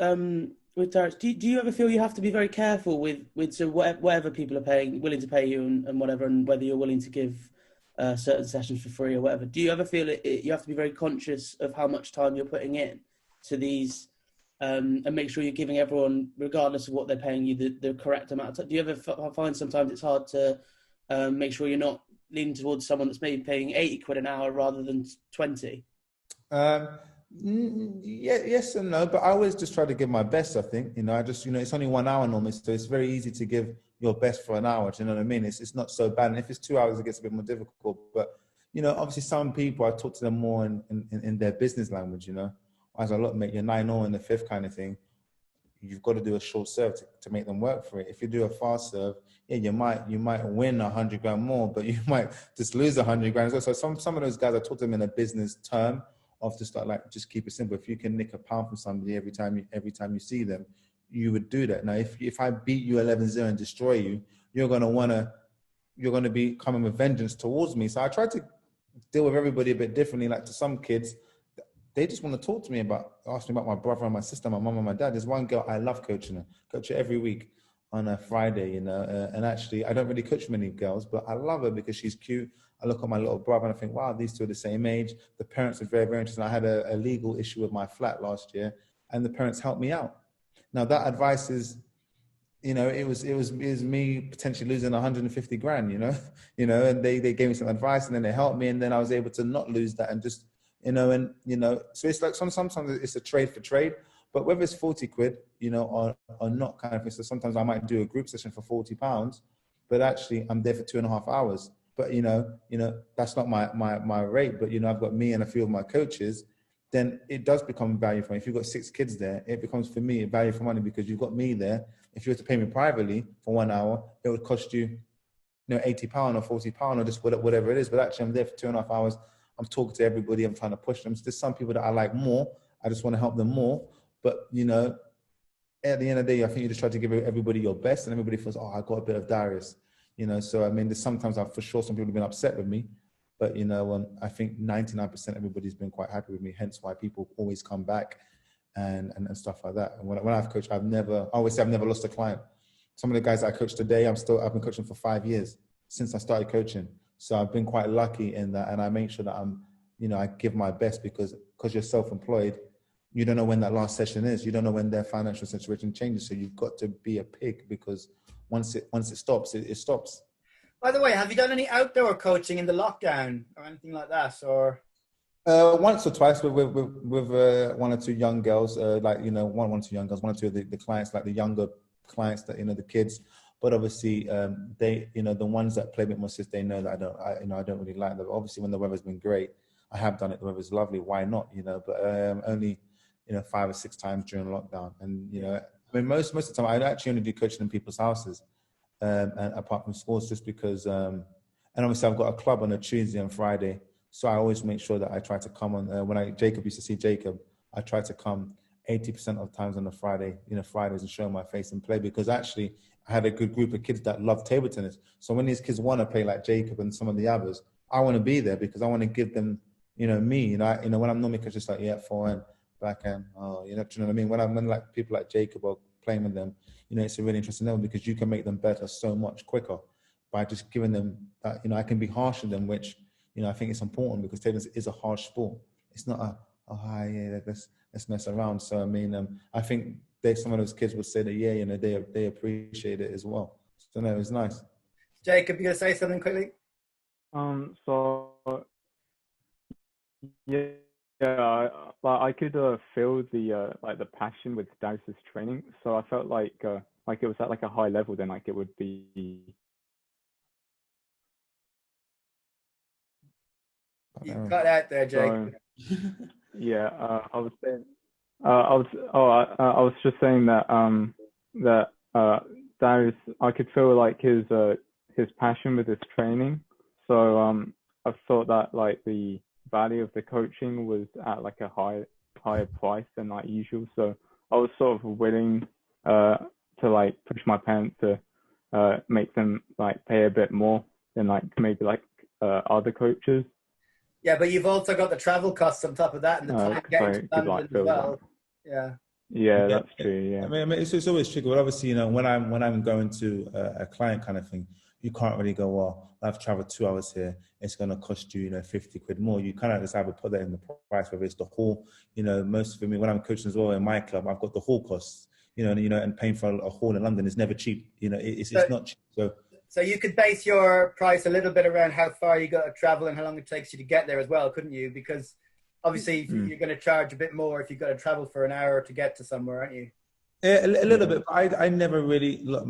with Darius, do you ever feel you have to be very careful with so whatever people are willing to pay you and whatever, and whether you're willing to give certain sessions for free or whatever? Do you ever feel you have to be very conscious of how much time you're putting in to these, and make sure you're giving everyone, regardless of what they're paying you, the correct amount of time? Do you ever find sometimes it's hard to make sure you're not leaning towards someone that's maybe paying 80 quid an hour rather than 20? Yeah, yes and no, but I always just try to give my best. I think, you know, it's only 1 hour normally, so it's very easy to give your best for an hour. Do you know what I mean? It's not so bad. And if it's 2 hours, it gets a bit more difficult. But, you know, obviously some people, I talk to them more in their business language, you know. I was like, look, mate, you're 9-0 in the fifth kind of thing. You've got to do a short serve to make them work for it. If you do a fast serve, yeah, you might win 100 grand more, but you might just lose 100 grand as well. So some of those guys, I talk to them in a business term of just keep it simple. If you can nick £1 from somebody every time you see them, you would do that. Now, if I beat you 11-0 and destroy you, you're going to be coming with vengeance towards me. So I try to deal with everybody a bit differently. Like to some kids, they just want to talk to me ask me about my brother and my sister, my mum and my dad. There's one girl I love coaching her, coach her every week on a Friday, and actually I don't really coach many girls, but I love her because she's cute. I look at my little brother and I think, wow, these two are the same age. The parents are very, very interesting. I had a legal issue with my flat last year and the parents helped me out. Now that advice is, it was me potentially losing 150 grand, and they gave me some advice and then they helped me and then I was able to not lose that and just, so it's like sometimes it's a trade for trade, but whether it's 40 quid, or not kind of thing. So sometimes I might do a group session for £40, but actually I'm there for 2.5 hours. But, that's not my rate, but, I've got me and a few of my coaches, then it does become value for me. If you've got 6 kids there, it becomes for me value for money because you've got me there. If you were to pay me privately for 1 hour, it would cost you, £80 or £40 or just whatever it is. But actually I'm there for 2.5 hours. I'm talking to everybody. I'm trying to push them. So there's some people that I like more. I just want to help them more. But, at the end of the day, I think you just try to give everybody your best and everybody feels, oh, I got a bit of Darius. So, I mean, there's sometimes for sure some people have been upset with me. But, I think 99% everybody's been quite happy with me. Hence why people always come back and stuff like that. And when I've coached, I always say I've never lost a client. Some of the guys that I coach today, I've been coaching for 5 years since I started coaching. So I've been quite lucky in that. And I make sure that I give my best because you're self-employed. You don't know when that last session is. You don't know when their financial situation changes. So you've got to be a pig because once it stops, it stops. By the way, have you done any outdoor coaching in the lockdown or anything like that? Or once or twice with one or two young girls, one or two young girls, one or two of the clients, like the younger clients that the kids. But obviously, they the ones that play a bit more serious, they know that I don't really like them. Obviously, when the weather's been great, I have done it. The weather's lovely. Why not? But only 5 or 6 times during lockdown. And I mean, most of the time, I actually only do coaching in people's houses, and apart from schools, just because. And obviously, I've got a club on a Tuesday and Friday. So I always make sure that I try to come on, Jacob used to see Jacob, I try to come 80% of times on the Fridays and show my face and play because actually I had a good group of kids that love table tennis. So when these kids want to play like Jacob and some of the others, I want to be there because I want to give them, me, when I'm normally just like, yeah, forehand, backhand, do you know what I mean? When like people like Jacob are playing with them, it's a really interesting level because you can make them better so much quicker by just giving them that, I can be harsh on them, which, I think it's important because table tennis is a harsh sport. It's not let's mess around. So I mean, I think some of those kids would say that they appreciate it as well. So no, it was nice. Jacob, you gonna say something quickly? So I could feel the passion with Darius's training. So I felt like it was at like a high level. Then like it would be. You cut out there, Jacob. So, yeah, I was saying. I was just saying that Darius, I could feel like his passion with his training. So I thought that like the value of the coaching was at like a higher price than like usual. So I was sort of willing to like push my parents to make them like pay a bit more than like maybe like other coaches. Yeah, but you've also got the travel costs on top of that and the time getting to London as well. That. Yeah, that's true. Yeah, I mean, it's always tricky. But obviously, when I'm going to a client kind of thing, you can't really go, well, I've traveled 2 hours here. It's going to cost you, 50 quid more. You kind of just have to put that in the price, whether it's the hall. Most for me, when I'm coaching as well in my club, I've got the hall costs. And paying for a hall in London is never cheap. It's not cheap. So you could base your price a little bit around how far you got to travel and how long it takes you to get there as well, couldn't you? Because obviously you're going to charge a bit more if you've got to travel for an hour to get to somewhere, aren't you? Yeah, a little bit. I never really look.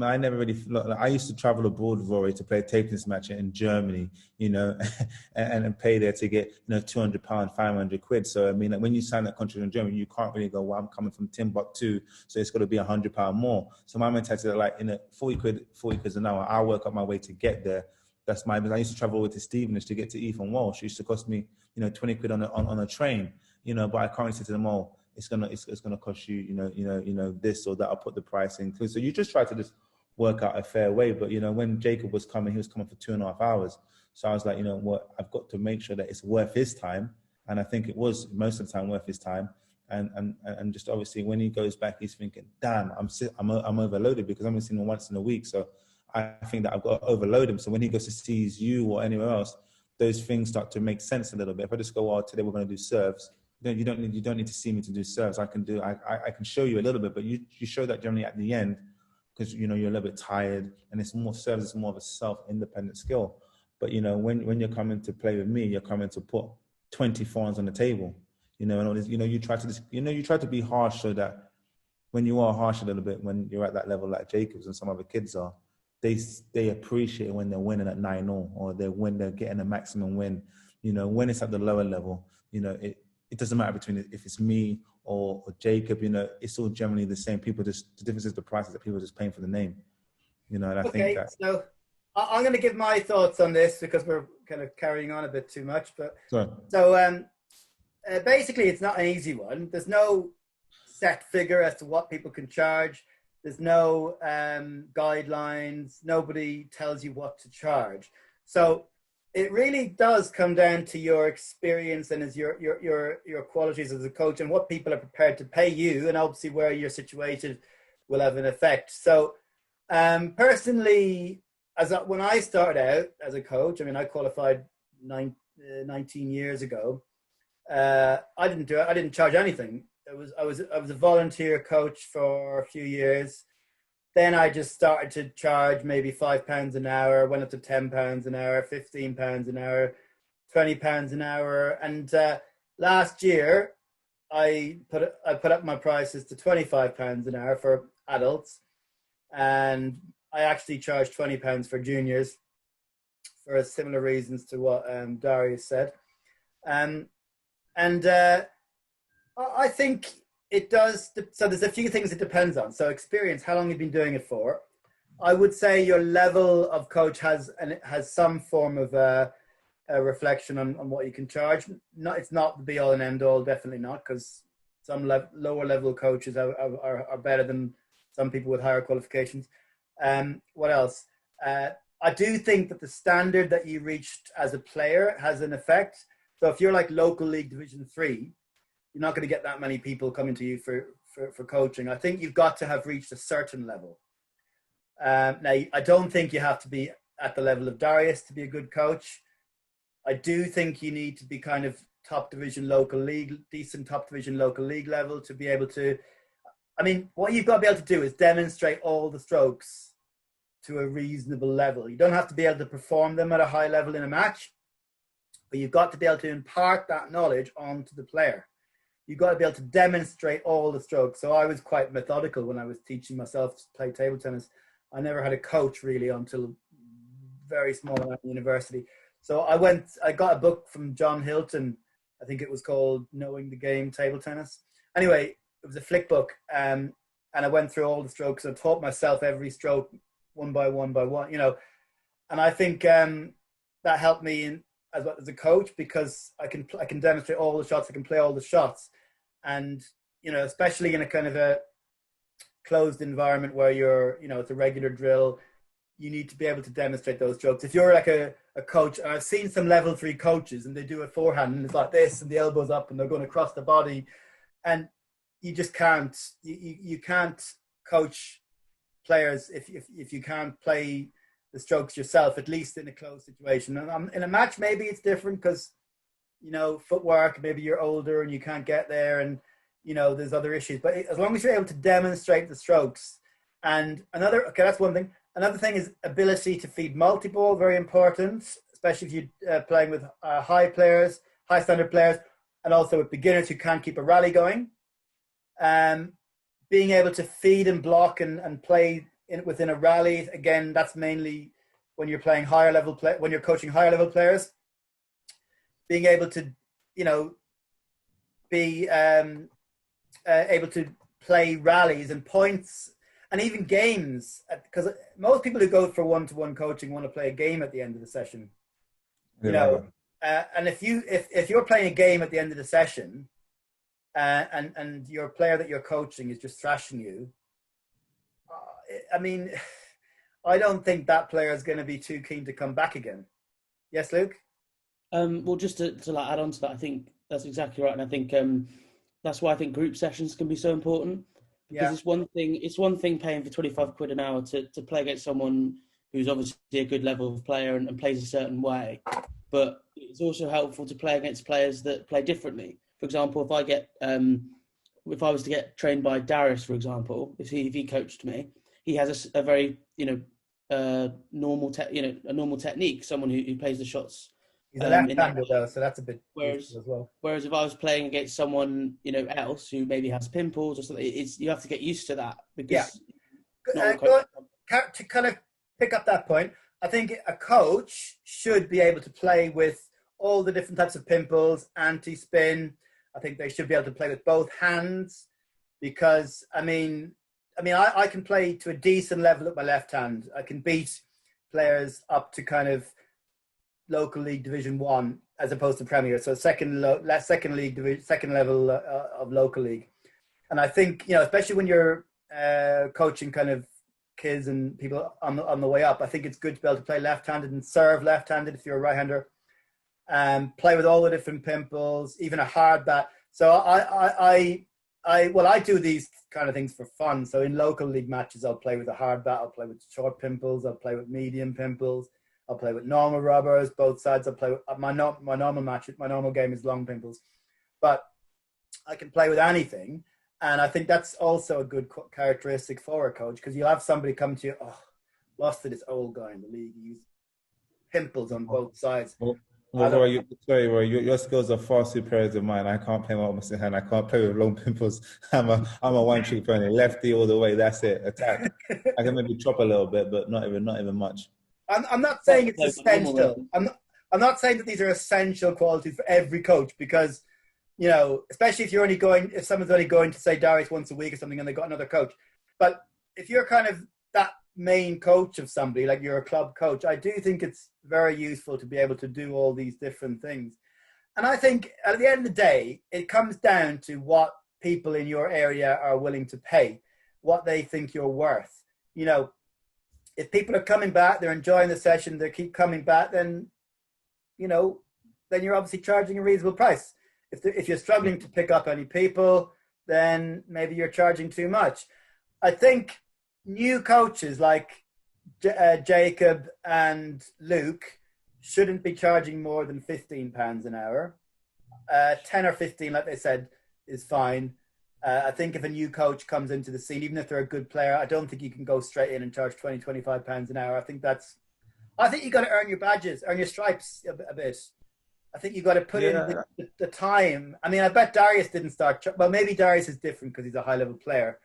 I used to travel abroad, Rory, to play a table tennis match in Germany, and pay there to get £200, 500 quid. So I mean, when you sign that contract in Germany, you can't really go, well, I'm coming from Timbuktu, so it's got to be £100 more. So my mentality is like, 40 quid an hour. I'll work up my way to get there. That's I used to travel with to Stevenage to get to Ethan Walsh. It used to cost me 20 quid on a train. But I can't say to them all, it's gonna cost you this or that. I'll put the price in. So you just try to just work out a fair way. But when Jacob was coming, he was coming for 2.5 hours. So I was like, you know what, I've got to make sure that it's worth his time. And I think it was most of the time worth his time. And just obviously when he goes back, he's thinking, damn, I'm overloaded because I'm only seeing him once in a week. So I think that I've got to overload him. So when he goes to sees you or anywhere else, those things start to make sense a little bit. If I just go, oh, today we're going to do serves, you don't need to see me to do serves. I can show you a little bit, but you show that generally at the end because you know you're a little bit tired, and it's more serves. It's more of a self-independent skill. But you know when you're coming to play with me, you're coming to put 20 foreigns on the table. You know, and all this, you know, you try to be harsh so that when you are harsh a little bit, when you're at that level like Jacobs and some other kids are, they appreciate it when they're winning at 9-0 or when they're getting a maximum win. You know, when it's at the lower level, you know, it doesn't matter between if it's me or Jacob, you know, it's all generally the same. People just, the difference is the prices that people are just paying for the name. You know, and I think that. So I'm going to give my thoughts on this because we're kind of carrying on a bit too much. But so basically, it's not an easy one. There's no set figure as to what people can charge. There's no guidelines. Nobody tells you what to charge. So it really does come down to your experience and as your qualities as a coach and what people are prepared to pay you, and obviously where you're situated will have an effect. So personally, when I started out as a coach, I mean, I qualified 19 years ago. I didn't charge anything. I was a volunteer coach for a few years. Then I just started to charge maybe £5 an hour, went up to £10 an hour, £15 an hour, £20 an hour. And last year I put up my prices to £25 an hour for adults. And I actually charged £20 for juniors for similar reasons to what Darius said. I think it does. So there's a few things it depends on. So experience, how long you've been doing it for. I would say your level of coach has some form of a reflection on what you can charge. It's not the be all and end all, definitely not, because some lower level coaches are better than some people with higher qualifications. What else? I do think that the standard that you reached as a player has an effect. So if you're like local league Division 3, you're not going to get that many people coming to you for coaching. I think you've got to have reached a certain level. Now, I don't think you have to be at the level of Darius to be a good coach. I do think you need to be kind of decent top division local league level to be able to, I mean, what you've got to be able to do is demonstrate all the strokes to a reasonable level. You don't have to be able to perform them at a high level in a match, but you've got to be able to impart that knowledge onto the player. You've got to be able to demonstrate all the strokes. So I was quite methodical when I was teaching myself to play table tennis. I never had a coach really until very small at university. So I got a book from John Hilton. I think it was called Knowing the Game Table Tennis. Anyway, it was a flick book. And I went through all the strokes. I taught myself every stroke one by one, you know. And I think that helped me as a coach because I can demonstrate all the shots. I can play all the shots. And, you know, especially in a kind of a closed environment where it's a regular drill, you need to be able to demonstrate those strokes. If you're like a coach, and I've seen some level 3 coaches and they do a forehand and it's like this and the elbow's up and they're going across the body, and you just can't, you can't coach players if you can't play the strokes yourself, at least in a closed situation. And in a match, maybe it's different because, you know, footwork, maybe you're older and you can't get there and, you know, there's other issues. But as long as you're able to demonstrate the strokes. And that's one thing. Another thing is ability to feed multi-ball, very important, especially if you're playing with high standard players, and also with beginners who can't keep a rally going. Being able to feed and block and play within a rally, again, that's mainly when you're playing when you're coaching higher level players. Being able to, you know, be able to play rallies and points and even games, because most people who go for one-to-one coaching want to play a game at the end of the session. You know, and if you're playing a game at the end of the session, and your player that you're coaching is just thrashing you, I mean, I don't think that player is going to be too keen to come back again. Yes, Luke? Well, just to like add on to that, I think that's exactly right, and I think that's why I think group sessions can be so important, because Yeah. it's one thing paying for 25 quid an hour to play against someone who's obviously a good level of player and plays a certain way, but it's also helpful to play against players that play differently. For example, if I was to get trained by Darius, for example, if he coached me, he has a very normal a normal technique. Someone who plays the shots He's a in that left-hander way. though, so that's a bit Whereas useful as well. whereas if I was playing against someone else who maybe has pimples or something, you have to get used to that Yeah. because not all coaches. To kind of pick up that point, I think a coach should be able to play with all the different types of pimples, anti-spin. I think they should be able to play with both hands because, I can play to a decent level at my left hand. I can beat players up to kind of local league Division 1 as opposed to Premier. So second level of local league. And I think, especially when you're coaching kind of kids and people on the way up, I think it's good to be able to play left-handed and serve left-handed if you're a right-hander. Play with all the different pimples, even a hard bat. So I do these kind of things for fun. So in local league matches, I'll play with a hard bat. I'll play with short pimples. I'll play with medium pimples. I'll play with normal rubbers, both sides. I'll play with my normal match. My normal game is long pimples, but I can play with anything. And I think that's also a good characteristic for a coach because you'll have somebody come to you, lost to this old guy in the league. He used pimples on both sides. Rory, your skills are far superior to mine. I can't play my opposite hand. I can't play with long pimples. I'm a one-trick pony, lefty all the way. That's it. Attack. I can maybe chop a little bit, but not even much. I'm not saying it's essential. I'm not saying that these are essential qualities for every coach because, especially if someone's only going to say Darius once a week or something and they got another coach. But if you're kind of that main coach of somebody, like you're a club coach, I do think it's very useful to be able to do all these different things. And I think at the end of the day, it comes down to what people in your area are willing to pay, what they think you're worth. If people are coming back, they're enjoying the session, they keep coming back, then you're obviously charging a reasonable price. If you're struggling to pick up any people, then maybe you're charging too much. I think new coaches like Jacob and Luke shouldn't be charging more than £15 an hour. 10 or 15, like they said, is fine. I think if a new coach comes into the scene, even if they're a good player, I don't think you can go straight in and charge £20-25 an hour. I think you got to earn your badges, earn your stripes a bit. I think you got to put in the time. I mean, I bet Darius didn't start. Well, maybe Darius is different because he's a high-level player.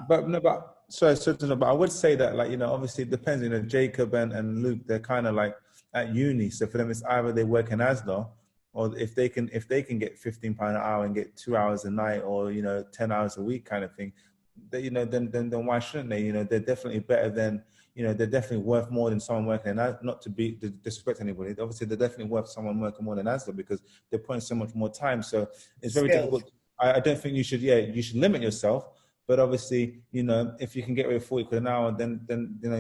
But I would say that, obviously it depends. Jacob and Luke, they're kind of like at uni. So for them, it's either they work in ASLA, or if they can get £15 an hour and get 2 hours a night, or 10 hours a week kind of thing, then why shouldn't they? They're definitely better than. They're definitely worth more than someone working in ASLA. Not to disrespect anybody. Obviously, they're definitely worth someone working more than ASLA because they're putting so much more time. So it's very difficult. I don't think you should limit yourself. But obviously, if you can get away with 40 quid an hour, then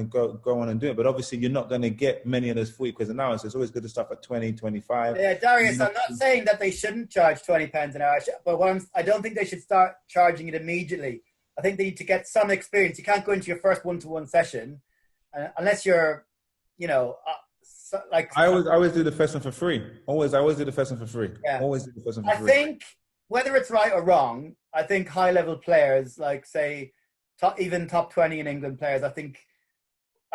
go on and do it. But obviously, you're not going to get many of those 40 quid an hour. So it's always good to start at 20, 25. Yeah, Darius, I'm not saying that they shouldn't charge £20 an hour, but I don't think they should start charging it immediately. I think they need to get some experience. You can't go into your first one-to-one session unless you're, like. I always do the first one for free. I always do the first one for free. Yeah. Always do the first one for free. I think whether it's right or wrong, I think high-level players, like say, even top 20 in England players, I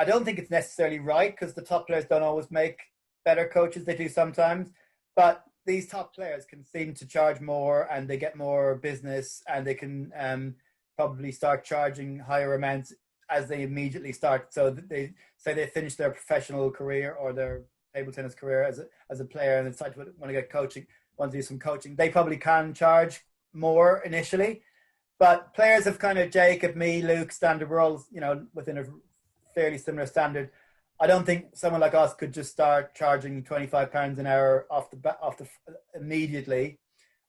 don't think it's necessarily right because the top players don't always make better coaches. They do sometimes, but these top players can seem to charge more and they get more business and they can probably start charging higher amounts as they immediately start. So they say they finish their professional career or their table tennis career as a player and decide to want to get coaching, want to do some coaching. They probably can charge more initially, but players of kind of Jacob, me, Luke, standard, we're all within a fairly similar standard. I don't think someone like us could just start charging £25 an hour off the immediately.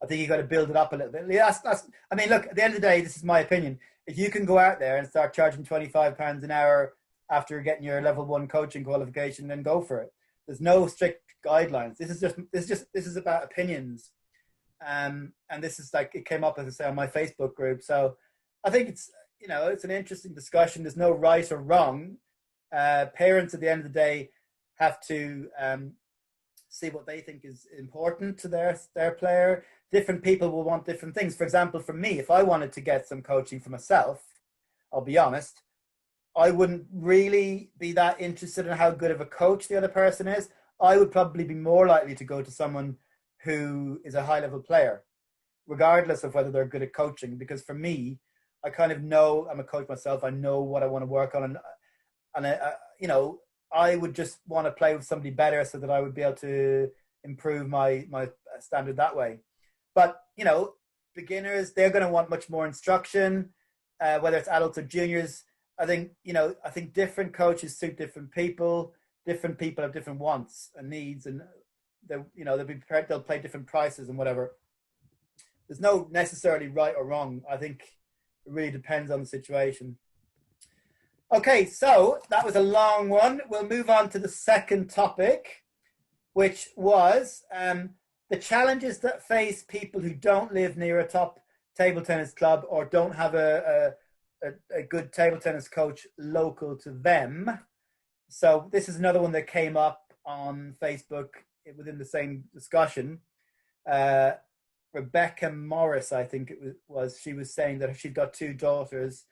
I think you got to build it up a little bit. I mean, look, at the end of the day, this is my opinion. If you can go out there and start charging £25 an hour after getting your level 1 coaching qualification, then go for it. There's no strict guidelines. This is about opinions. And this is like, it came up, as I say, on my Facebook group. So I think it's, it's an interesting discussion. There's no right or wrong. Parents at the end of the day have to see what they think is important to their player. Different people will want different things. For example, for me, if I wanted to get some coaching for myself, I'll be honest, I wouldn't really be that interested in how good of a coach the other person is. I would probably be more likely to go to someone who is a high-level player, regardless of whether they're good at coaching. Because for me, I kind of know, I'm a coach myself, I know what I want to work on. And I would just want to play with somebody better so that I would be able to improve my standard that way. But, beginners, they're going to want much more instruction, whether it's adults or juniors. I think different coaches suit different people. Different people have different wants and needs, and they'll play different prices and whatever. There's no necessarily right or wrong. I think it really depends on the situation. Okay, so that was a long one. We'll move on to the second topic, which was the challenges that face people who don't live near a top table tennis club or don't have a good table tennis coach local to them. So this is another one that came up on Facebook within the same discussion. Rebecca Morris, I think it was, she was saying that she'd got 2 daughters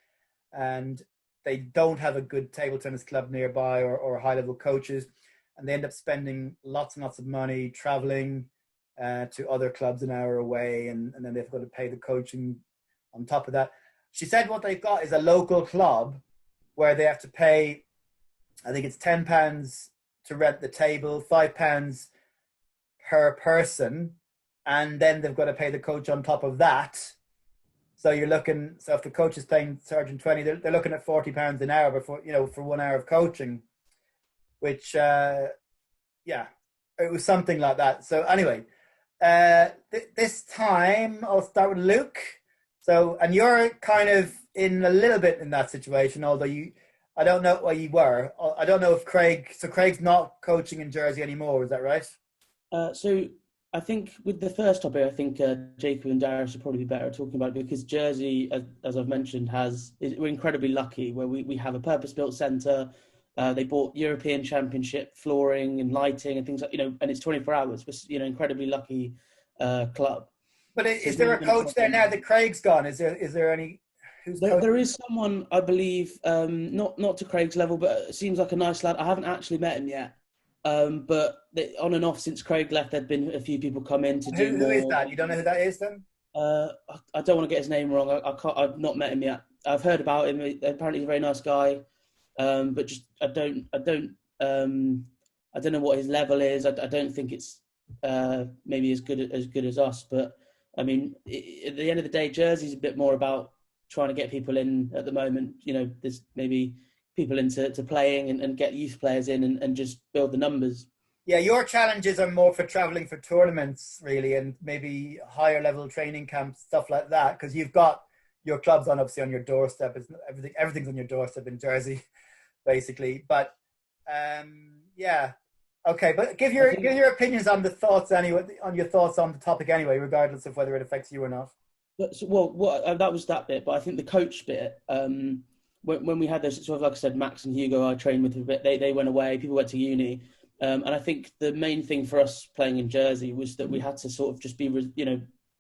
and they don't have a good table tennis club nearby or high-level coaches, and they end up spending lots and lots of money traveling to other clubs an hour away, and then they've got to pay the coaching on top of that. She said what they've got is a local club where they have to pay, I think it's £10 to rent the table, £5 per person, and then they've got to pay the coach on top of that. So you're looking, so if the coach is paying Sergeant 20, they're looking at £40 an hour before, for 1 hour of coaching, which, it was something like that. So anyway, this time I'll start with Luke. So, and you're kind of in a little bit in that situation, although I don't know where you were. I don't know if Craig's not coaching in Jersey anymore. Is that right? So I think with the first topic, I think Jacob and Darius should probably be better at talking about it, because Jersey, as I've mentioned, we're incredibly lucky where we have a purpose-built centre. They bought European Championship flooring and lighting and things like, and it's 24 hours. We're, incredibly lucky club. But is there a coach there now that Craig's gone? Is there any? There is someone, I believe, not to Craig's level, but it seems like a nice lad. I haven't actually met him yet. But on and off since Craig left, there've been a few people come in to do more. Who is that? You don't know who that is then? I don't want to get his name wrong. I've not met him yet. I've heard about him. Apparently he's a very nice guy. But just I don't know what his level is. I don't think it's maybe as good as us. But I mean, at the end of the day, Jersey's a bit more about trying to get people in at the moment. There's maybe people into playing and get youth players in and just build the numbers. Yeah, your challenges are more for traveling for tournaments, really, and maybe higher level training camps, stuff like that, because you've got your clubs obviously on your doorstep. Everything's on your doorstep in Jersey, basically. But okay. But give your opinions on the thoughts anyway, on your thoughts on the topic anyway, regardless of whether it affects you or not. That was that bit, but I think the coach bit. When we had those, sort of like I said, Max and Hugo, I trained with a bit. They went away. People went to uni, and I think the main thing for us playing in Jersey was that we had to sort of just be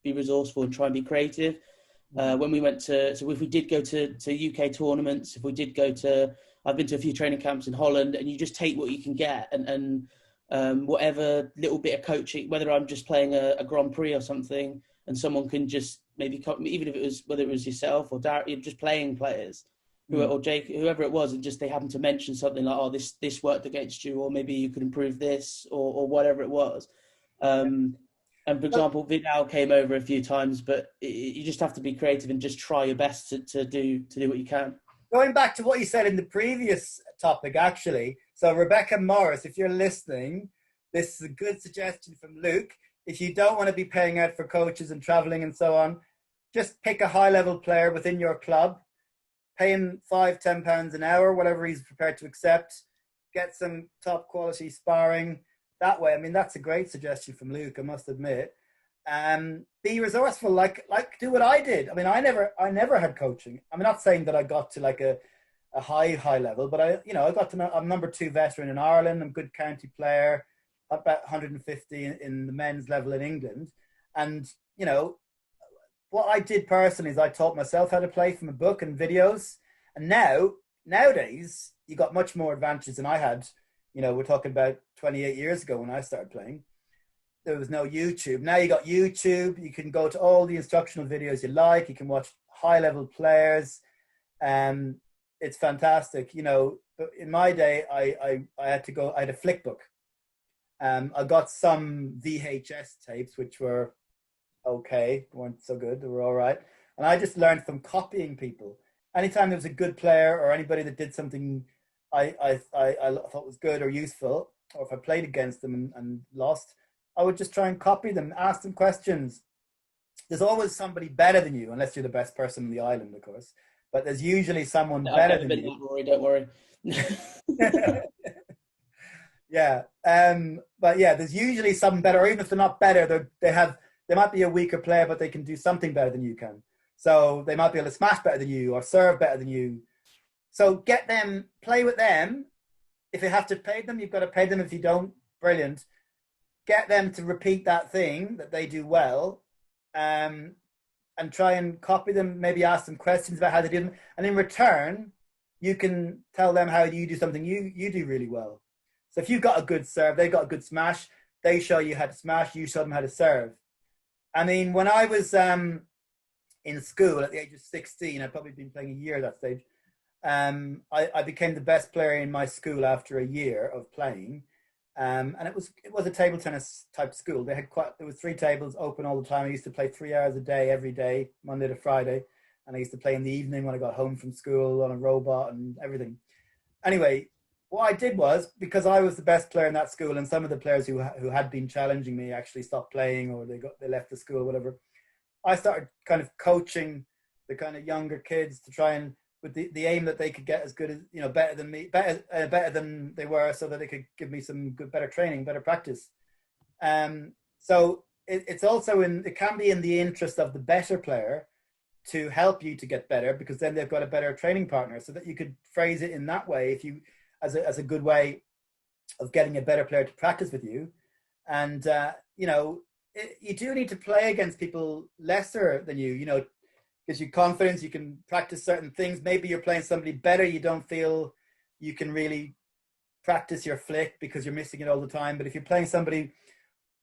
resourceful and try and be creative. When we went if we did go to UK tournaments, if we did go to, I've been to a few training camps in Holland, and you just take what you can get, and whatever little bit of coaching, whether I'm just playing a Grand Prix or something, and someone can just maybe, even if it was, whether it was yourself or Darius, just playing players. Or Jake, whoever it was, and just they happened to mention something like, "Oh, this worked against you," or maybe you could improve this, or whatever it was. And for example, Vidal came over a few times, but you just have to be creative and just try your best to do what you can. Going back to what you said in the previous topic, actually. So Rebecca Morris, if you're listening, this is a good suggestion from Luke. If you don't want to be paying out for coaches and traveling and so on, just pick a high-level player within your club. Pay him £5-10 an hour, whatever he's prepared to accept. get some top quality sparring that way. I mean, that's a great suggestion from Luke, I must admit. Be resourceful, like do what I did. I mean, I never had coaching. I'm not saying that I got to like a high level, but I got to know I'm number 2 veteran in Ireland. I'm a good county player, about 150 in the men's level in England. And, what I did personally is I taught myself how to play from a book and videos. And nowadays, you got much more advantages than I had. We're talking about 28 years ago when I started playing. There was no YouTube. Now you got YouTube. You can go to all the instructional videos you like. You can watch high-level players. It's fantastic. But in my day, I had to go. I had a flick book. I got some VHS tapes, which were okay, weren't so good. They were all right. And I just learned from copying people. Anytime there was a good player or anybody that did something I thought was good or useful, or if I played against them and lost, I would just try and copy them, ask them questions. There's always somebody better than you, unless you're the best person in the island, of course. But there's usually someone better than you. Rory, don't worry. Yeah. But yeah, there's usually something better, or even if they're not better, they might be a weaker player, but they can do something better than you can. So they might be able to smash better than you or serve better than you. So get them, play with them. If you have to pay them, you've got to pay them. If you don't, brilliant. Get them to repeat that thing that they do well, and try and copy them, maybe ask them questions about how they do them. And in return, you can tell them how you do something you do really well. So if you've got a good serve, they've got a good smash, they show you how to smash, you show them how to serve. I mean, when I was in school at the age of 16, I'd probably been playing a year at that stage. I became the best player in my school after a year of playing. And it was a table tennis type school. There was 3 tables open all the time. I used to play 3 hours a day, every day, Monday to Friday. And I used to play in the evening when I got home from school on a robot and everything. Anyway, what I did was, because I was the best player in that school and some of the players who had been challenging me actually stopped playing, or they left the school, whatever, I started kind of coaching the kind of younger kids to try and, with the aim that they could get as good as, better than me, better than they were, so that they could give me some better training, better practice. So it's also it can be in the interest of the better player to help you to get better, because then they've got a better training partner, so that you could phrase it in that way, if you, as a good way of getting a better player to practice with you. And, you do need to play against people lesser than you, gives you confidence. You can practice certain things. Maybe you're playing somebody better. You don't feel you can really practice your flick because you're missing it all the time. But if you're playing somebody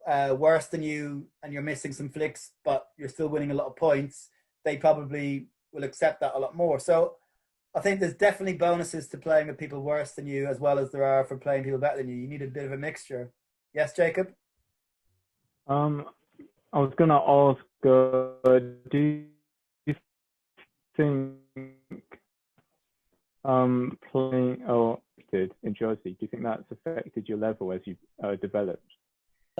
worse than you and you're missing some flicks, but you're still winning a lot of points, they probably will accept that a lot more. So I think there's definitely bonuses to playing with people worse than you, as well as there are for playing people better than you. You need a bit of a mixture. Yes, Jacob? I was going to ask, do you think playing in Jersey, do you think that's affected your level as you've developed?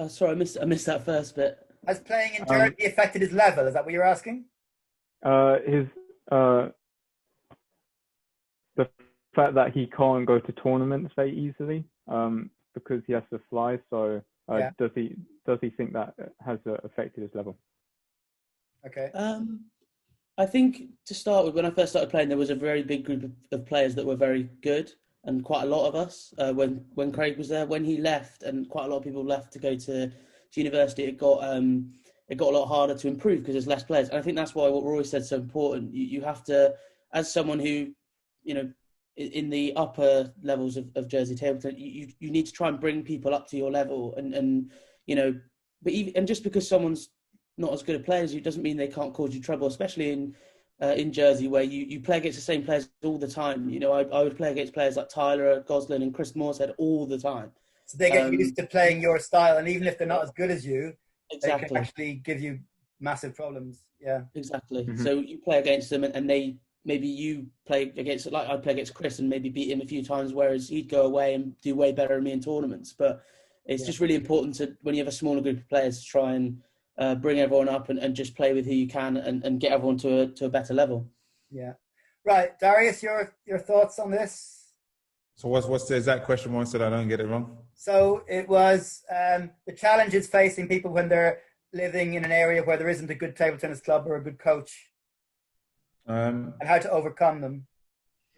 Sorry, I missed that first bit. Has playing in Jersey affected his level? Is that what you're asking? The fact that he can't go to tournaments very easily because he has to fly. So does he think that has affected his level? Okay. I think to start with, when I first started playing, there was a very big group of players that were very good, and quite a lot of us. When Craig was there, when he left, and quite a lot of people left to go to university, it got a lot harder to improve because there's less players. And I think that's why what Rory said is so important. You have to, as someone who, in the upper levels of Jersey table tennis, you need to try and bring people up to your level, and but just because someone's not as good a player as you doesn't mean they can't cause you trouble, especially in Jersey, where you play against the same players all the time. I would play against players like Tailor, Goslin and Chris Moorehead all the time. So they get used to playing your style, and even if they're not as good as you, exactly, they can actually give you massive problems. Yeah, exactly. Mm-hmm. So you play against them, and maybe you play against, like I play against Chris and maybe beat him a few times, whereas he'd go away and do way better than me in tournaments. But it's just really important to, when you have a smaller group of players, to try and bring everyone up and just play with who you can and get everyone to a better level. Yeah. Right. Darius, your thoughts on this? So what's the exact question one so that I don't get it wrong? So it was the challenges facing people when they're living in an area where there isn't a good table tennis club or a good coach, and how to overcome them.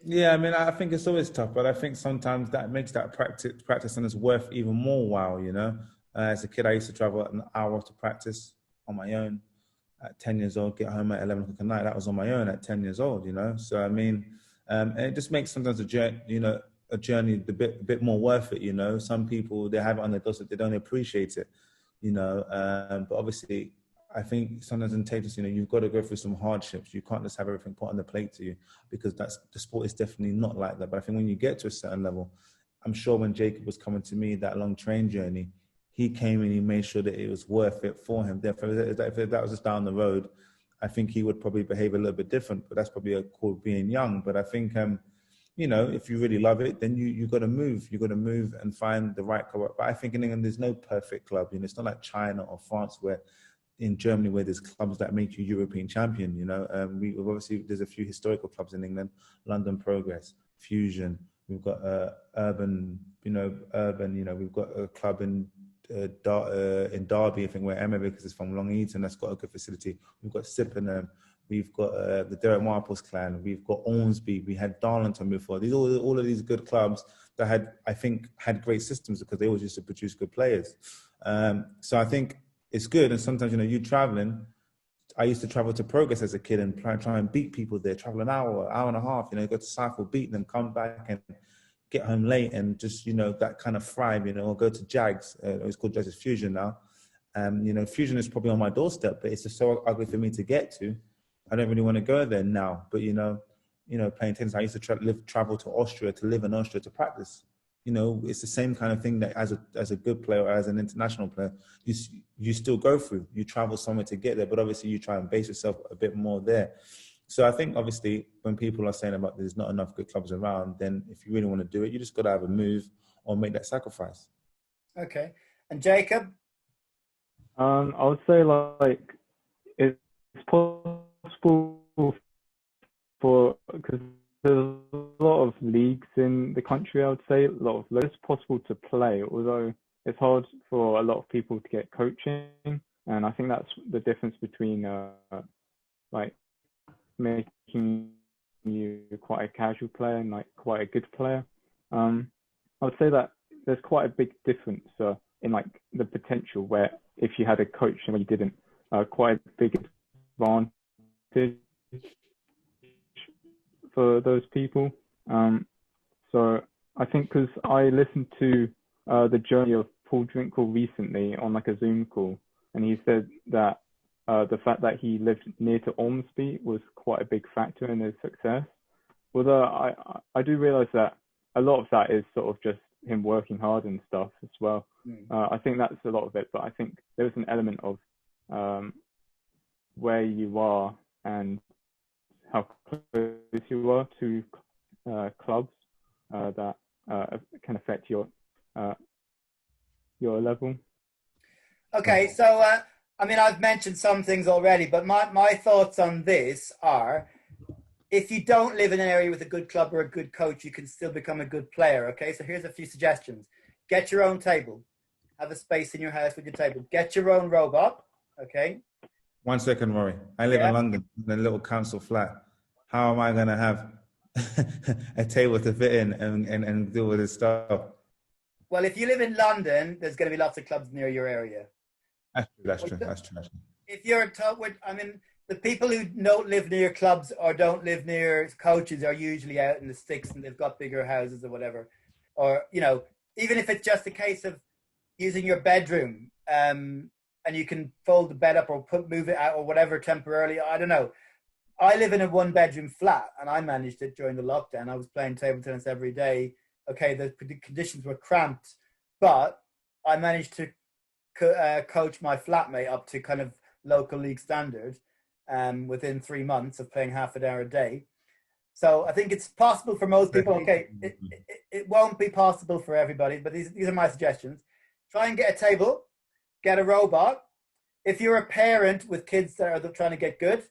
Yeah, I mean, I think it's always tough, but I think sometimes that makes that practice and it's worth even more. Wow, you know. As a kid, I used to travel an hour to practice on my own. At 10 years old, get home at 11 o'clock at night. That was on my own at 10 years old, you know. So I mean, and it just makes sometimes a journey a bit more worth it. You know, some people they have it on their doorstep, they don't appreciate it, you know. But obviously, I think sometimes in tennis, you know, you've got to go through some hardships. You can't just have everything put on the plate to you because the sport is definitely not like that. But I think when you get to a certain level, I'm sure when Jacob was coming to me that long train journey, he came and he made sure that it was worth it for him. Therefore, if that was just down the road, I think he would probably behave a little bit different. But that's probably a called being young. But I think, you know, if you really love it, then you got to move. You got to move and find the right club. But I think in England, there's no perfect club. You know, it's not like China or France where in Germany where there's clubs that make you European champion, you know. We obviously there's a few historical clubs in England, London Progress, Fusion. We've got Urban. We've got a club in Derby, I think, where Emma because it's from Long Eaton. That's got a good facility. We've got Sippenham. We've got the Derek Marples clan. We've got Ormsby. We had Darlington before. These all of these good clubs that had great systems because they always used to produce good players. So I think it's good. And sometimes, you know, you traveling. I used to travel to Progress as a kid and try and beat people there. Travel an hour and a half. You know, go to cycle, beat them, come back and get home late and just, you know, that kind of thrive. You know, or go to Jags. It's called Jags Fusion now. You know, Fusion is probably on my doorstep, but it's just so ugly for me to get to. I don't really want to go there now. But you know, playing tennis, I used to travel to Austria to live in Austria to practice. You know, it's the same kind of thing that as a good player or as an international player, you still go through. You travel somewhere to get there, but obviously you try and base yourself a bit more there. So I think obviously when people are saying about there's not enough good clubs around, then if you really want to do it, you just got to have a move or make that sacrifice. Okay. And Jacob? I would say like it's possible because there's a lot of leagues in the country. I would say it's possible to play, although it's hard for a lot of people to get coaching, and I think that's the difference between like making you quite a casual player and like quite a good player. I would say that there's quite a big difference in like the potential where if you had a coach and you didn't, quite a big advantage for those people. So I think because I listened to the journey of Paul Drinkle recently on like a Zoom call, and he said that the fact that he lived near to Ormsby was quite a big factor in his success. Although I do realize that a lot of that is sort of just him working hard and stuff as well. I think that's a lot of it, but I think there's an element of where you are and how close you are to clubs that can affect your level. Okay, so I mean, I've mentioned some things already, but my thoughts on this are, if you don't live in an area with a good club or a good coach, you can still become a good player, okay? So here's a few suggestions. Get your own table. Have a space in your house with your table. Get your own robot, okay? 1 second, Rory. I live in London, in a little council flat. How am I going to have a table to fit in and deal with this stuff? Well, if you live in London, there's going to be lots of clubs near your area. That's true. If you're the people who don't live near clubs or don't live near coaches are usually out in the sticks and they've got bigger houses or whatever. Or, you know, even if it's just a case of using your bedroom and you can fold the bed up or move it out or whatever temporarily. I don't know. I live in a 1-bedroom flat and I managed it during the lockdown. I was playing table tennis every day. Okay, the conditions were cramped, but I managed to coach my flatmate up to kind of local league standard within 3 months of playing half an hour a day. So I think it's possible for most people. Okay, it won't be possible for everybody, but these are my suggestions. Try and get a table, get a robot. If you're a parent with kids that are trying to get good,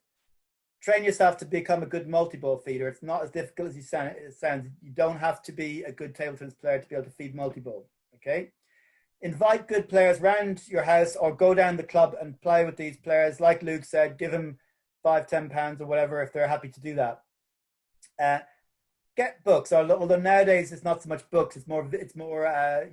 train yourself to become a good multi-ball feeder. It's not as difficult as it sounds. You don't have to be a good table tennis player to be able to feed multi-ball. Okay. Invite good players around your house or go down the club and play with these players. Like Luke said, give them £5, £10 or whatever if they're happy to do that. Get books, although nowadays it's not so much books, it's more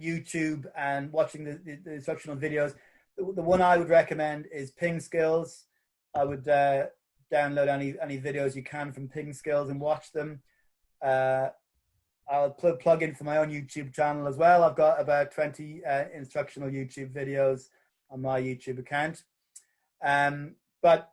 YouTube and watching the instructional videos. The one I would recommend is Ping Skills. I would download any videos you can from Ping Skills and watch them. I'll plug in for my own YouTube channel as well. I've got about 20 instructional YouTube videos on my YouTube account. But,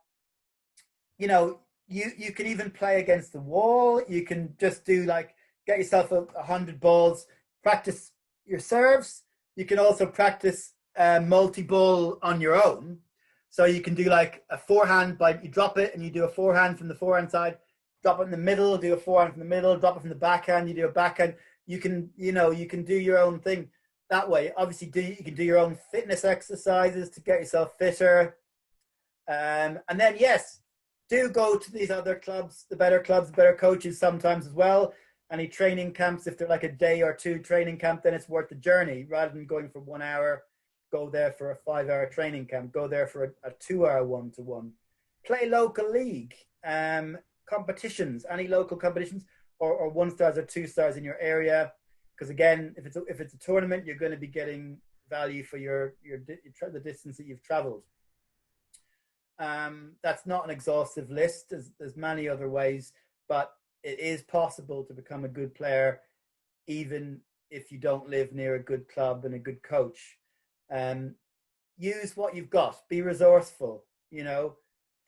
you know, you can even play against the wall. You can just do get yourself 100 balls, practice your serves. You can also practice multi-ball on your own. So you can do like a forehand you drop it and you do a forehand from the forehand side, drop it in the middle, do a forehand from the middle, drop it from the backhand, you do a backhand. You can do your own thing that way. Obviously, you can do your own fitness exercises to get yourself fitter. And then, yes, do go to these other clubs, the better coaches sometimes as well. Any training camps, if they're like a day or two training camp, then it's worth the journey. Rather than going for 1 hour, go there for a 5-hour training camp, go there for a 2-hour one-to-one. Play local league, competitions, any local competitions, or 1-stars or 2-stars in your area. Because again, if it's a tournament, you're going to be getting value for the distance that you've traveled. That's not an exhaustive list. There's many other ways, but it is possible to become a good player even if you don't live near a good club and a good coach. Use what you've got. Be resourceful.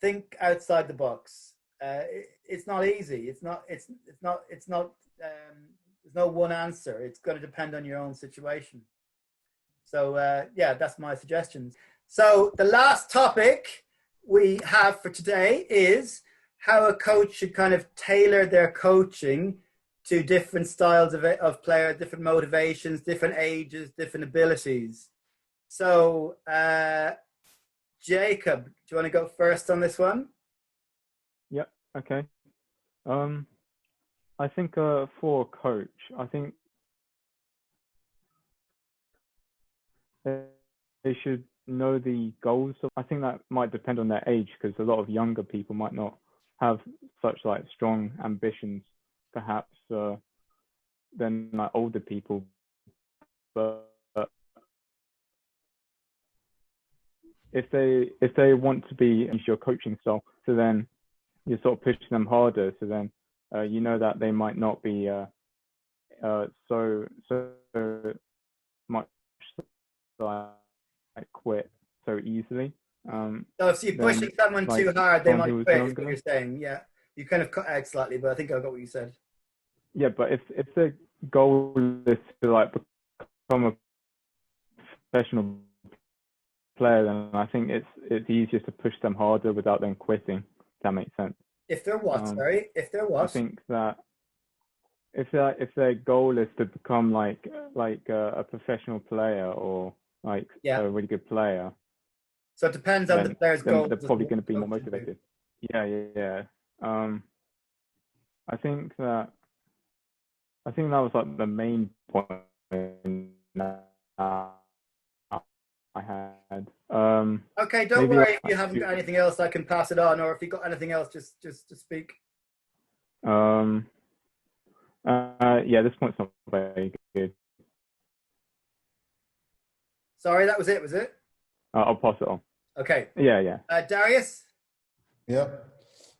Think outside the box. It's not easy. It's not. There's no one answer. It's going to depend on your own situation. So that's my suggestions. So the last topic we have for today is how a coach should kind of tailor their coaching to different styles of player, different motivations, different ages, different abilities. So, Jacob, do you want to go first on this one? Yep. Okay. I think for a coach, I think they should know the goals. I think that might depend on their age, because a lot of younger people might not have such strong ambitions, perhaps, than older people. But if they want to be into your coaching style, so then you're sort of pushing them harder. So then that they might not be so much quit so easily. So if you're pushing someone too hard, they might quit. Is what you're saying? Yeah, you kind of cut out slightly, but I think I got what you said. Yeah, but if the goal is to become a professional player, then I think it's easier to push them harder without them quitting. If that makes sense. If they're what? Sorry, if they're what? I think that if their goal is to become like a professional player or a really good player. So it depends on the player's goal. They're probably going to be more motivated. Yeah. I think that was the main point I had. Okay, don't worry if you haven't got anything else. I can pass it on, or if you got anything else, just to speak. This point's not very good. Sorry, that was it. Was it? I'll pass it on. Okay. Yeah. Darius? Yeah.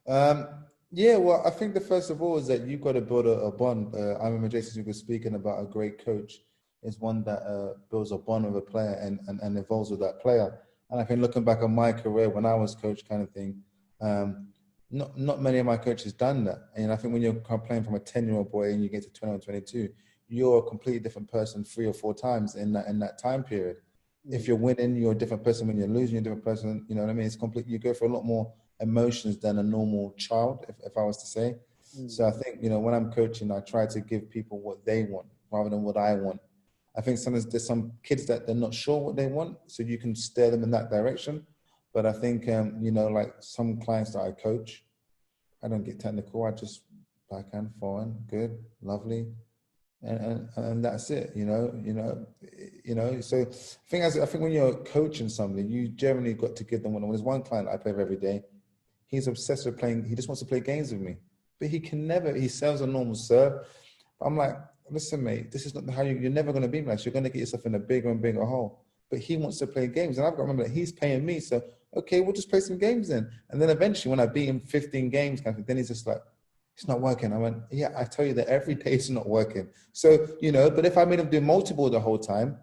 Well, I think the first of all is that you've got to build a bond. I remember Jason was speaking about a great coach is one that builds a bond with a player and evolves with that player. And I think looking back on my career when I was coach kind of thing, not many of my coaches done that. And I think when you're playing from a 10-year-old boy and you get to 21, 22, you're a completely different person 3 or 4 times in that time period. If you're winning, you're a different person. When you're losing, you're a different person. You know what I mean? It's complete. You go for a lot more emotions than a normal child, if I was to say. So I think, when I'm coaching, I try to give people what they want rather than what I want. I think sometimes there's some kids that they're not sure what they want, so you can steer them in that direction. But I think, like some clients that I coach, I don't get technical. I just backhand, forehand, good, lovely, and that's it. So I think when you're coaching somebody, you generally got to give them one. There's one client I play with every day. He's obsessed with playing. He just wants to play games with me, but he can never. He sells a normal serve. I'm like, listen, mate, this is not how you're never going to be like. You're going to get yourself in a bigger and bigger hole. But he wants to play games, and I've got to remember that he's paying me. So okay, we'll just play some games then. And then eventually, when I beat him 15 games, then he's just like, it's not working. I went, yeah, I tell you that every day it's not working. So but if I made him do multiple the whole time,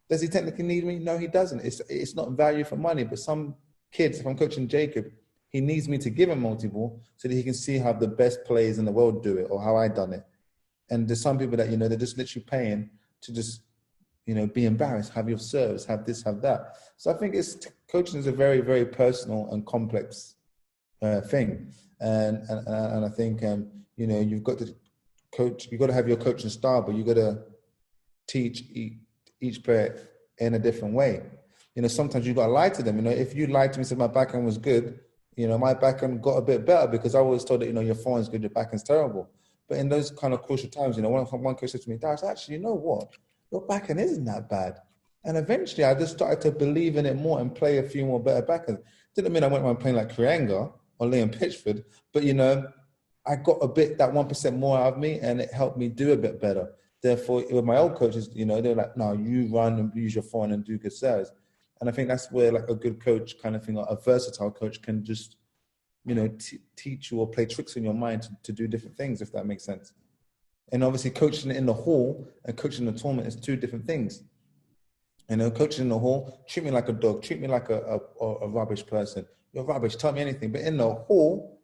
does he technically need me? No, he doesn't. It's not value for money. But some kids, if I'm coaching Jacob, he needs me to give him multiple so that he can see how the best players in the world do it or how I done it. And there's some people that, they're just literally paying to just, be embarrassed, have your service, have this, have that. So I think coaching is a very, very personal and complex thing. And I think, you've got to coach, you've got to have your coaching style, but you've got to teach each player in a different way. Sometimes you've got to lie to them. If you lied to me and said my backhand was good, my backhand got a bit better because I was told that, your forehand's good, your backhand's terrible. But in those kind of crucial times, one coach said to me, Darius, actually, you know what? Your backhand isn't that bad. And eventually I just started to believe in it more and play a few more better backhands. Didn't mean I went around playing like Krianga or Liam Pitchford, but, I got a bit, that 1% more out of me, and it helped me do a bit better. Therefore, with my old coaches, they were like, no, you run and use your forehand and do good serves. And I think that's where like a good coach kind of thing, like a versatile coach can just, teach you or play tricks in your mind to do different things, if that makes sense. And obviously coaching in the hall and coaching in the tournament is two different things. Coaching in the hall, treat me like a dog, treat me like a rubbish person. You're rubbish, tell me anything. But in the hall,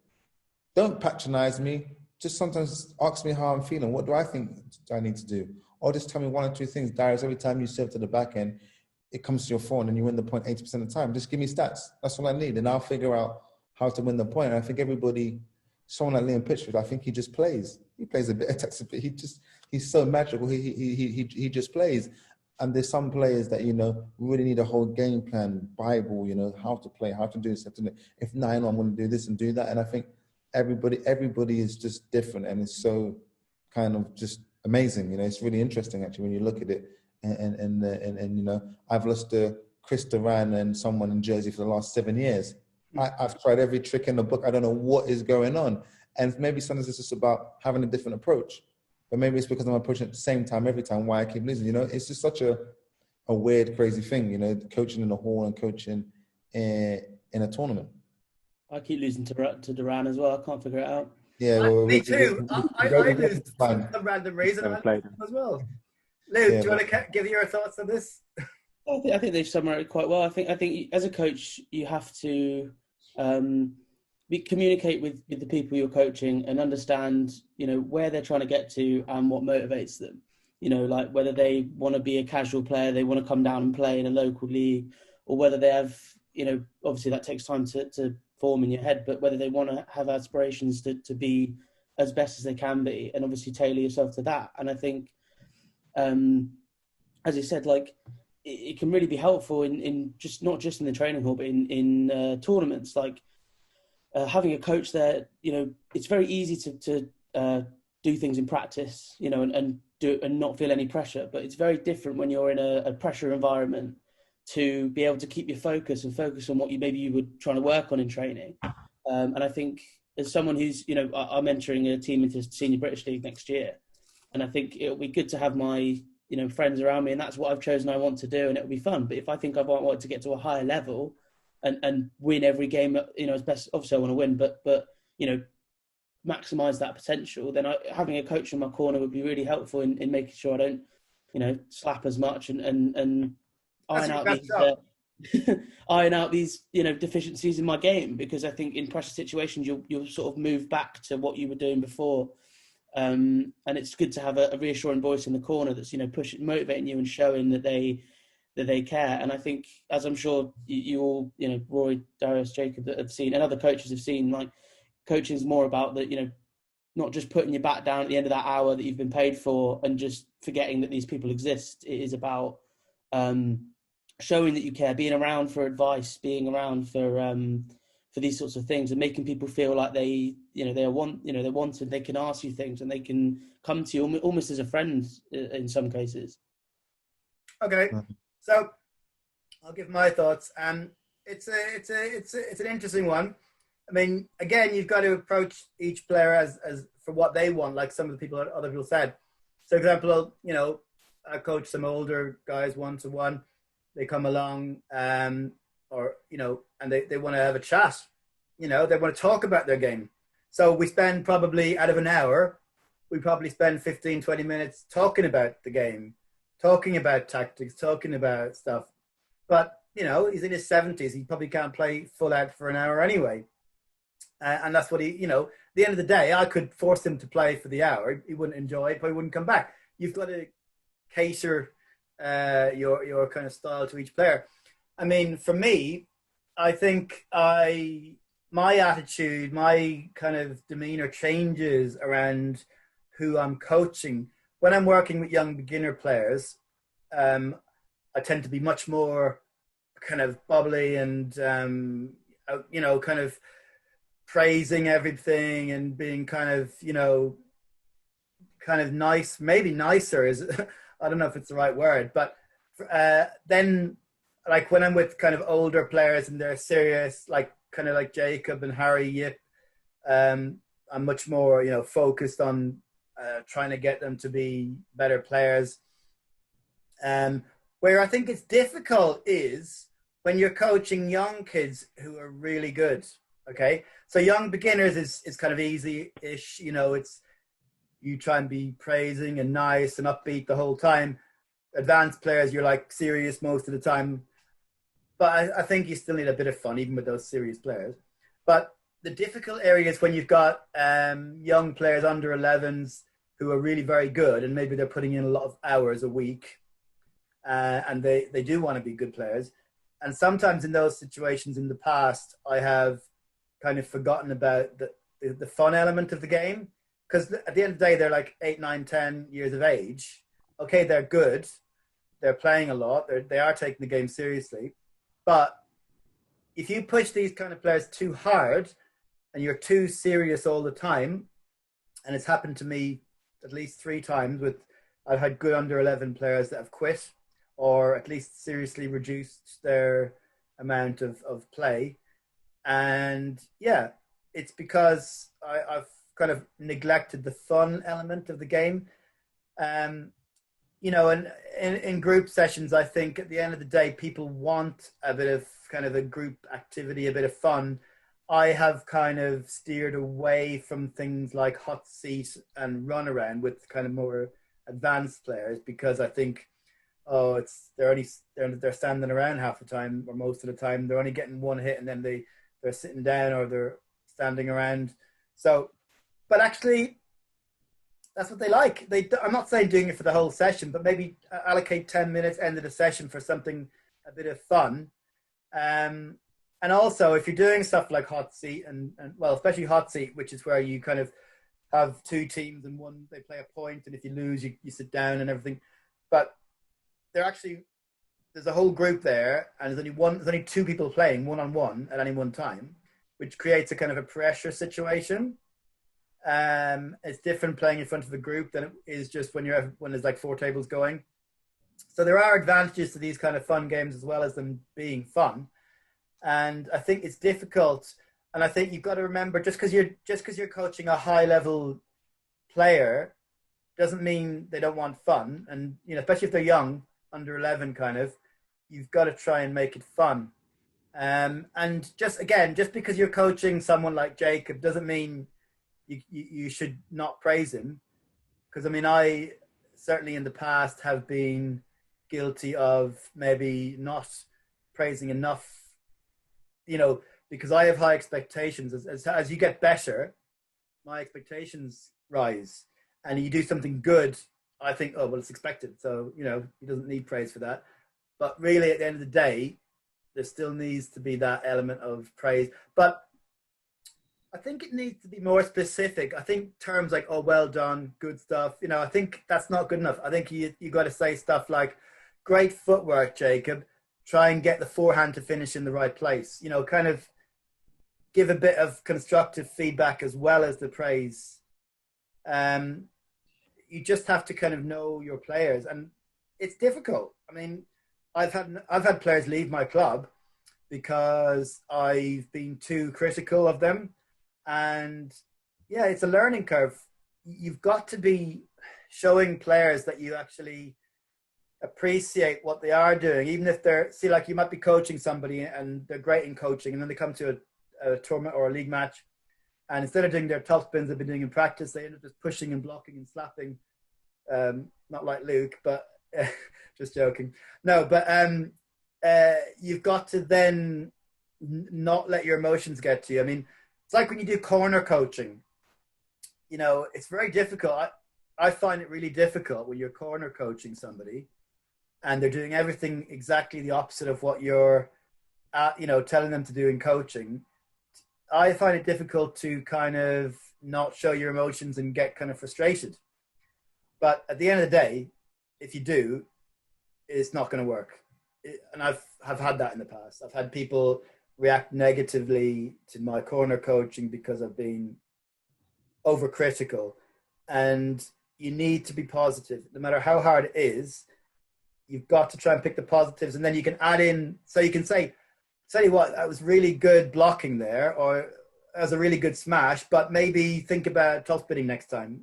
don't patronize me. Just sometimes ask me how I'm feeling. What do I think I need to do? Or just tell me one or two things. Darius, every time you serve to the back end, it comes to your forehand and you win the point 80% of the time. Just give me stats. That's all I need. And I'll figure out how to win the point. And I think someone like Liam Pitchford, I think he just plays. He plays a bit of Texas, but he's so magical. He just plays. And there's some players that, really need a whole game plan, Bible, how to play, how to do this. If not, I'm going to do this and do that. And I think everybody is just different. And it's so kind of just amazing. It's really interesting, actually, when you look at it. And I've lost to Chris Duran and someone in Jersey for the last 7 years. I've tried every trick in the book. I don't know what is going on. And maybe sometimes it's just about having a different approach. But maybe it's because I'm approaching at the same time every time why I keep losing. It's just such a weird, crazy thing, coaching in the hall and coaching in a tournament. I keep losing to Duran as well. I can't figure it out. Yeah, well, me too. I lose for some random reason as well. Lou, do you want to give your thoughts on this? I think they've summarized it quite well. I think as a coach, you have to communicate with the people you're coaching and understand, where they're trying to get to and what motivates them. Like whether they want to be a casual player, they want to come down and play in a local league, or whether they have, obviously that takes time to form in your head, but whether they want to have aspirations to be as best as they can be, and obviously tailor yourself to that. And I think, as you said, like it can really be helpful in just not just in the training hall, but in tournaments. Like having a coach there, it's very easy to do things in practice, and do it and not feel any pressure. But it's very different when you're in a pressure environment to be able to keep your focus and focus on what you were trying to work on in training. And I think as someone who's, I'm entering a team into Senior British League next year, and I think it'll be good to have my friends around me, and that's what I've chosen I want to do, and it'll be fun. But if I think I want to get to a higher level and win every game, as best, obviously I want to win, but maximize that potential, then having a coach in my corner would be really helpful in making sure I don't, slap as much and iron out these deficiencies in my game, because I think in pressure situations you'll sort of move back to what you were doing before. And it's good to have a reassuring voice in the corner that's pushing, motivating you and showing that they care. And I think, as I'm sure you all, Rory, Darius, Jacob, that have seen, and other coaches have seen, like coaching is more about that, not just putting your back down at the end of that hour that you've been paid for and just forgetting that these people exist. It is about showing that you care, being around for advice, being around for for these sorts of things, and making people feel like they're wanted. They can ask you things, and they can come to you almost as a friend in some cases. Okay, so I'll give my thoughts. It's an interesting one. I mean, again, you've got to approach each player as for what they want, like some of the other people said. So, for example, I coach some older guys 1-to-1. They come along, and they want to have a chat. They want to talk about their game. So we spend probably, out of an hour, we probably spend 15, 20 minutes talking about the game, talking about tactics, talking about stuff. But, he's in his 70s. He probably can't play full out for an hour anyway. And that's what at the end of the day, I could force him to play for the hour. He wouldn't enjoy it, but he wouldn't come back. You've got to cater your kind of style to each player. I mean, for me, I think my attitude, my kind of demeanor changes around who I'm coaching. When I'm working with young beginner players, I tend to be much more kind of bubbly and, kind of praising everything and being kind of nice, maybe nicer is, I don't know if it's the right word, but then like when I'm with kind of older players and they're serious, like kind of like Jacob and Harry Yip, I'm much more, focused on trying to get them to be better players. Where I think it's difficult is when you're coaching young kids who are really good. Okay, so young beginners is kind of easy-ish. It's you try and be praising and nice and upbeat the whole time. Advanced players, you're like serious most of the time. But I think you still need a bit of fun, even with those serious players. But the difficult area is when you've got young players under 11s who are really very good, and maybe they're putting in a lot of hours a week, and they do want to be good players. And sometimes in those situations in the past, I have kind of forgotten about the fun element of the game. Because at the end of the day, they're like 8, 9, 10 years of age. Okay, they're good. They're playing a lot. They are taking the game seriously. But if you push these kind of players too hard and you're too serious all the time, and it's happened to me at least 3 times I've had good under 11 players that have quit or at least seriously reduced their amount of play. And yeah, it's because I've kind of neglected the fun element of the game. And in group sessions, I think at the end of the day, people want a bit of kind of a group activity, a bit of fun. I have kind of steered away from things like hot seat and run around with kind of more advanced players because I think, they're standing around half the time or most of the time. They're only getting one hit and then they're sitting down or they're standing around. So, but actually, that's what they like. I'm not saying doing it for the whole session, but maybe allocate 10 minutes end of the session for something a bit of fun. And also, if you're doing stuff like hot seat and especially hot seat, which is where you kind of have 2 teams and one they play a point, and if you lose, you sit down and everything. But there's a whole group there, and there's only 2 people playing one-on-one at any one time, which creates a kind of a pressure situation. It's different playing in front of a group than it is just when there's like 4 tables going. So there are advantages to these kind of fun games as well as them being fun. And I think it's difficult. And I think you've got to remember, just because you're coaching a high level player doesn't mean they don't want fun. And especially if they're young, under 11 kind of, you've got to try and make it fun. And just because you're coaching someone like Jacob doesn't mean you should not praise him. Because I mean, I certainly in the past have been guilty of maybe not praising enough, because I have high expectations. As you get better, my expectations rise, and you do something good, I think, oh, well, it's expected. So, he doesn't need praise for that. But really, at the end of the day, there still needs to be that element of praise. But I think it needs to be more specific. I think terms like, oh, well done, good stuff, I think that's not good enough. I think you got to say stuff like, great footwork, Jacob. Try and get the forehand to finish in the right place. Kind of give a bit of constructive feedback as well as the praise. You just have to kind of know your players, and it's difficult. I mean, I've had players leave my club because I've been too critical of them, and yeah, it's a learning curve. You've got to be showing players that you actually appreciate what they are doing, even if they're, see, like you might be coaching somebody and they're great in coaching, and then they come to a tournament or a league match, and instead of doing their top spins they've been doing in practice, they end up just pushing and blocking and slapping. Not like Luke, but just joking. No, but you've got to then not let your emotions get to you. I mean, it's like when you do corner coaching, you know, it's very difficult. I find it really difficult when you're corner coaching somebody and they're doing everything exactly the opposite of what you're, you know, telling them to do in coaching. I find it difficult to kind of not show your emotions and get kind of frustrated. But at the end of the day, if you do, it's not going to work. And I've had that in the past. I've had people react negatively to my corner coaching because I've been overcritical. And you need to be positive. No matter how hard it is, you've got to try and pick the positives. And then you can add in, so you can say, tell you what, that was really good blocking there, or that was a really good smash, but maybe think about top spinning next time.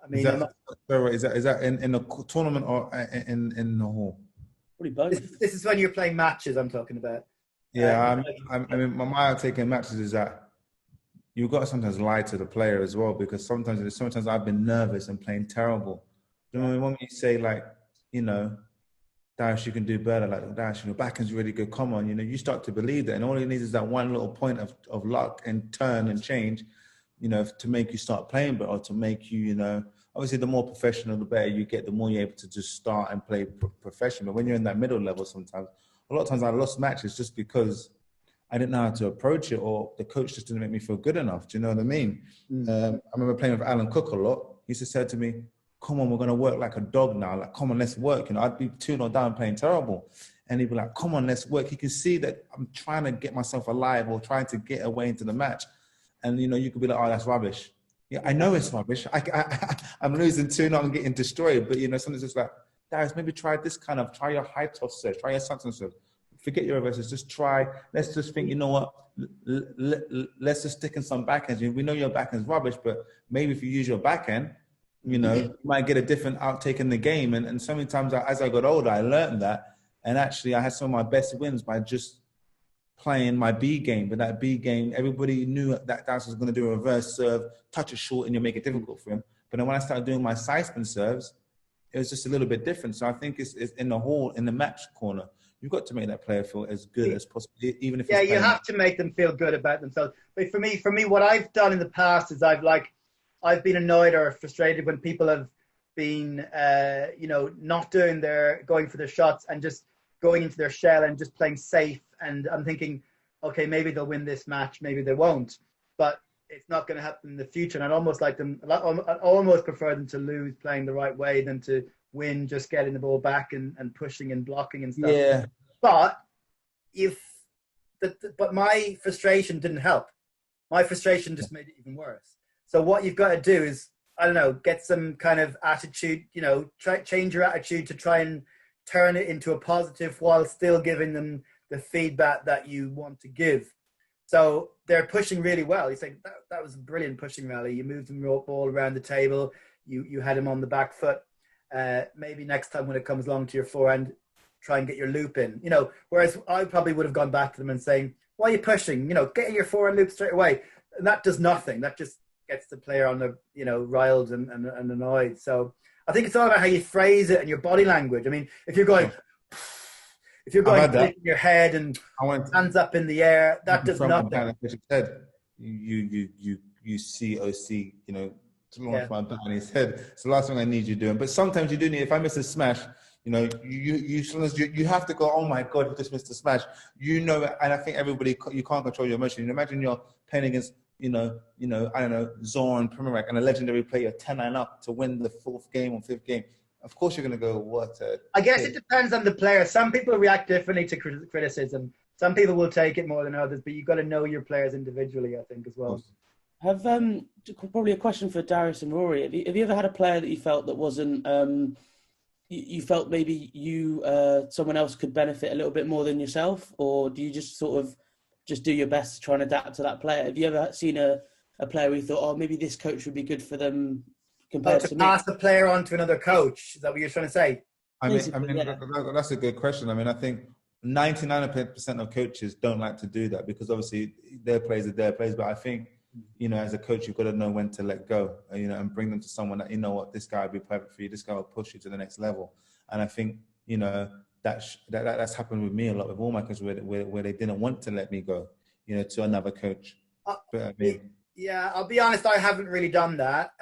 I mean, is that in a tournament or in the hall? Probably both. This is when you're playing matches I'm talking about. Yeah, I mean, my take in matches is that you've got to sometimes lie to the player as well, because sometimes I've been nervous and playing terrible. You know, when you say, like, you know, Darius, you can do better, like, Darius, your backhand's really good, come on, you know, you start to believe that, and all it needs is that one little point of luck and turn and change, you know, to make you start playing better, or to make you, you know, obviously the more professional, the better you get, the more you're able to just start and play professional. But when you're in that middle level, sometimes, a lot of times I lost matches just because I didn't know how to approach it, or the coach just didn't make me feel good enough. Do you know what I mean? I remember playing with Alan Cook a lot. He used to say to me, come on, we're going to work like a dog now. Like, come on, let's work. You know, I'd be 2-0 down playing terrible. And he'd be like, come on, let's work. He can see that I'm trying to get myself alive or trying to get away into the match. And, you know, you could be like, oh, that's rubbish. Yeah, I know it's rubbish. I'm losing 2-0 and getting destroyed. But, you know, something's just like, Darius, maybe try your high toss serve, try your something serve. Forget your reverses, just try. Let's just think, you know what, let's just stick in some backhands. We know your backhand's rubbish, but maybe if you use your backhand, you know, you might get a different outtake in the game. And so many times as I got older, I learned that. And actually, I had some of my best wins by just playing my B game. But that B game, everybody knew that Darius was going to do a reverse serve, touch it short, and you make it difficult for him. But then when I started doing my side spin serves, it was just a little bit different. So I think it's in the hall, in the match corner, you've got to make that player feel as good as possible, even if you have to make them feel good about themselves. But for me, what I've done in the past is I've been annoyed or frustrated when people have been, you know, not going for their shots and just going into their shell and just playing safe. And I'm thinking, okay, maybe they'll win this match, maybe they won't, but it's not going to happen in the future. And I'd almost prefer them to lose playing the right way than to win just getting the ball back and pushing and blocking and stuff. Yeah. But but my frustration didn't help. My frustration just made it even worse. So what you've got to do is, I don't know, get some kind of attitude, you know, change your attitude to try and turn it into a positive while still giving them the feedback that you want to give. So they're pushing really well. You say, that was a brilliant pushing rally. You moved the ball around the table. You had him on the back foot. Maybe next time when it comes along to your forehand, try and get your loop in. You know, whereas I probably would have gone back to them and saying, why are you pushing? You know, get in your forehand loop straight away. And that does nothing. That just gets the player on the, you know, riled and annoyed. So I think it's all about how you phrase it and your body language. I mean, if you're going in your head and hands up in the air, that does nothing. You see OC, you know, to launch my back on his head. It's the last thing I need you doing. But sometimes you do need, if I miss a smash, you know, you have to go, oh my God, you just missed a smash. You know, and I think everybody, you can't control your emotion. You imagine you're playing against, you know, I don't know, Zoran Primorac and a legendary player 10-9 up to win the 4th game or 5th game. Of course you're going to go, what? I guess it depends on the player. Some people react differently to criticism. some people will take it more than others, but you've got to know your players individually, I think, as well. Have probably a question for Darius and Rory. Have you ever had a player that you felt that wasn't you felt maybe someone else could benefit a little bit more than yourself, or do you just sort of just do your best to try and adapt to that player? Have you ever seen a player where you thought, oh, maybe this coach would be good for them compared to me? Pass the player on to another coach. Is that what you're trying to say? I mean, yeah. That's a good question. I mean, I think 99% of coaches don't like to do that because obviously their players are their players. But I think, as a coach, you've got to know when to let go, and bring them to someone that, what, this guy will be perfect for you. This guy will push you to the next level. And I think, that's happened with me a lot with all my coaches where they didn't want to let me go, to another coach. But I mean, yeah, I'll be honest, I haven't really done that.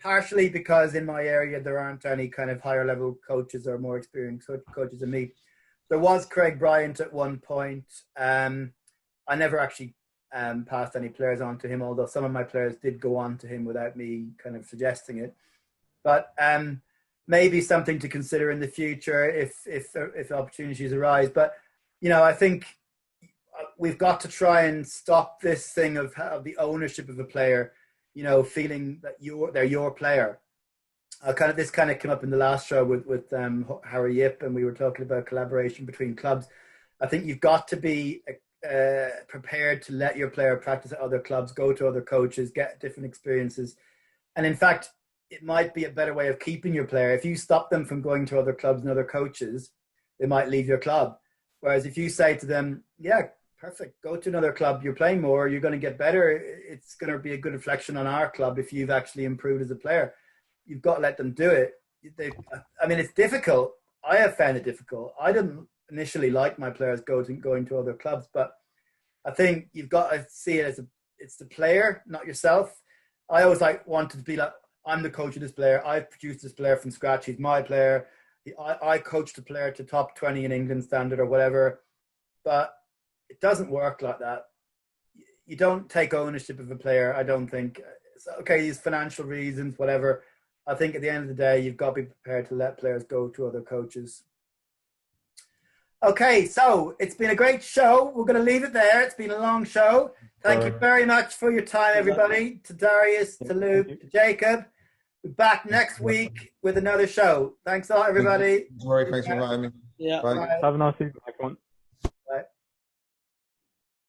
Partially because in my area there aren't any kind of higher level coaches or more experienced coaches than me. There was Craig Bryant at one point. I never actually passed any players on to him, although some of my players did go on to him without me kind of suggesting it. But maybe something to consider in the future if opportunities arise. But I think we've got to try and stop this thing of the ownership of a player, feeling that they're your player. This kind of came up in the last show with Harry Yip, and we were talking about collaboration between clubs. I think you've got to be prepared to let your player practice at other clubs, go to other coaches, get different experiences. And in fact, it might be a better way of keeping your player. If you stop them from going to other clubs and other coaches, they might leave your club. Whereas if you say to them, yeah, perfect, go to another club, you're playing more, you're going to get better, it's going to be a good reflection on our club if you've actually improved as a player. You've got to let them do it. It's difficult. I have found it difficult. I didn't initially like my players going to other clubs, but I think you've got to see it as it's the player, not yourself. I always wanted to be like, I'm the coach of this player. I've produced this player from scratch. He's my player. I coached the player to top 20 in England standard or whatever. But it doesn't work like that. You don't take ownership of a player, I don't think. Okay, these financial reasons, whatever. I think at the end of the day, you've got to be prepared to let players go to other coaches. Okay, so it's been a great show. We're going to leave it there. It's been a long show. Thank you very much for your time, everybody. To Darius, to Luke, to Jacob. We're back next week with another show. Thanks a lot, everybody. Rory, thanks for inviting me. Yeah. Bye. Have a nice evening, everyone.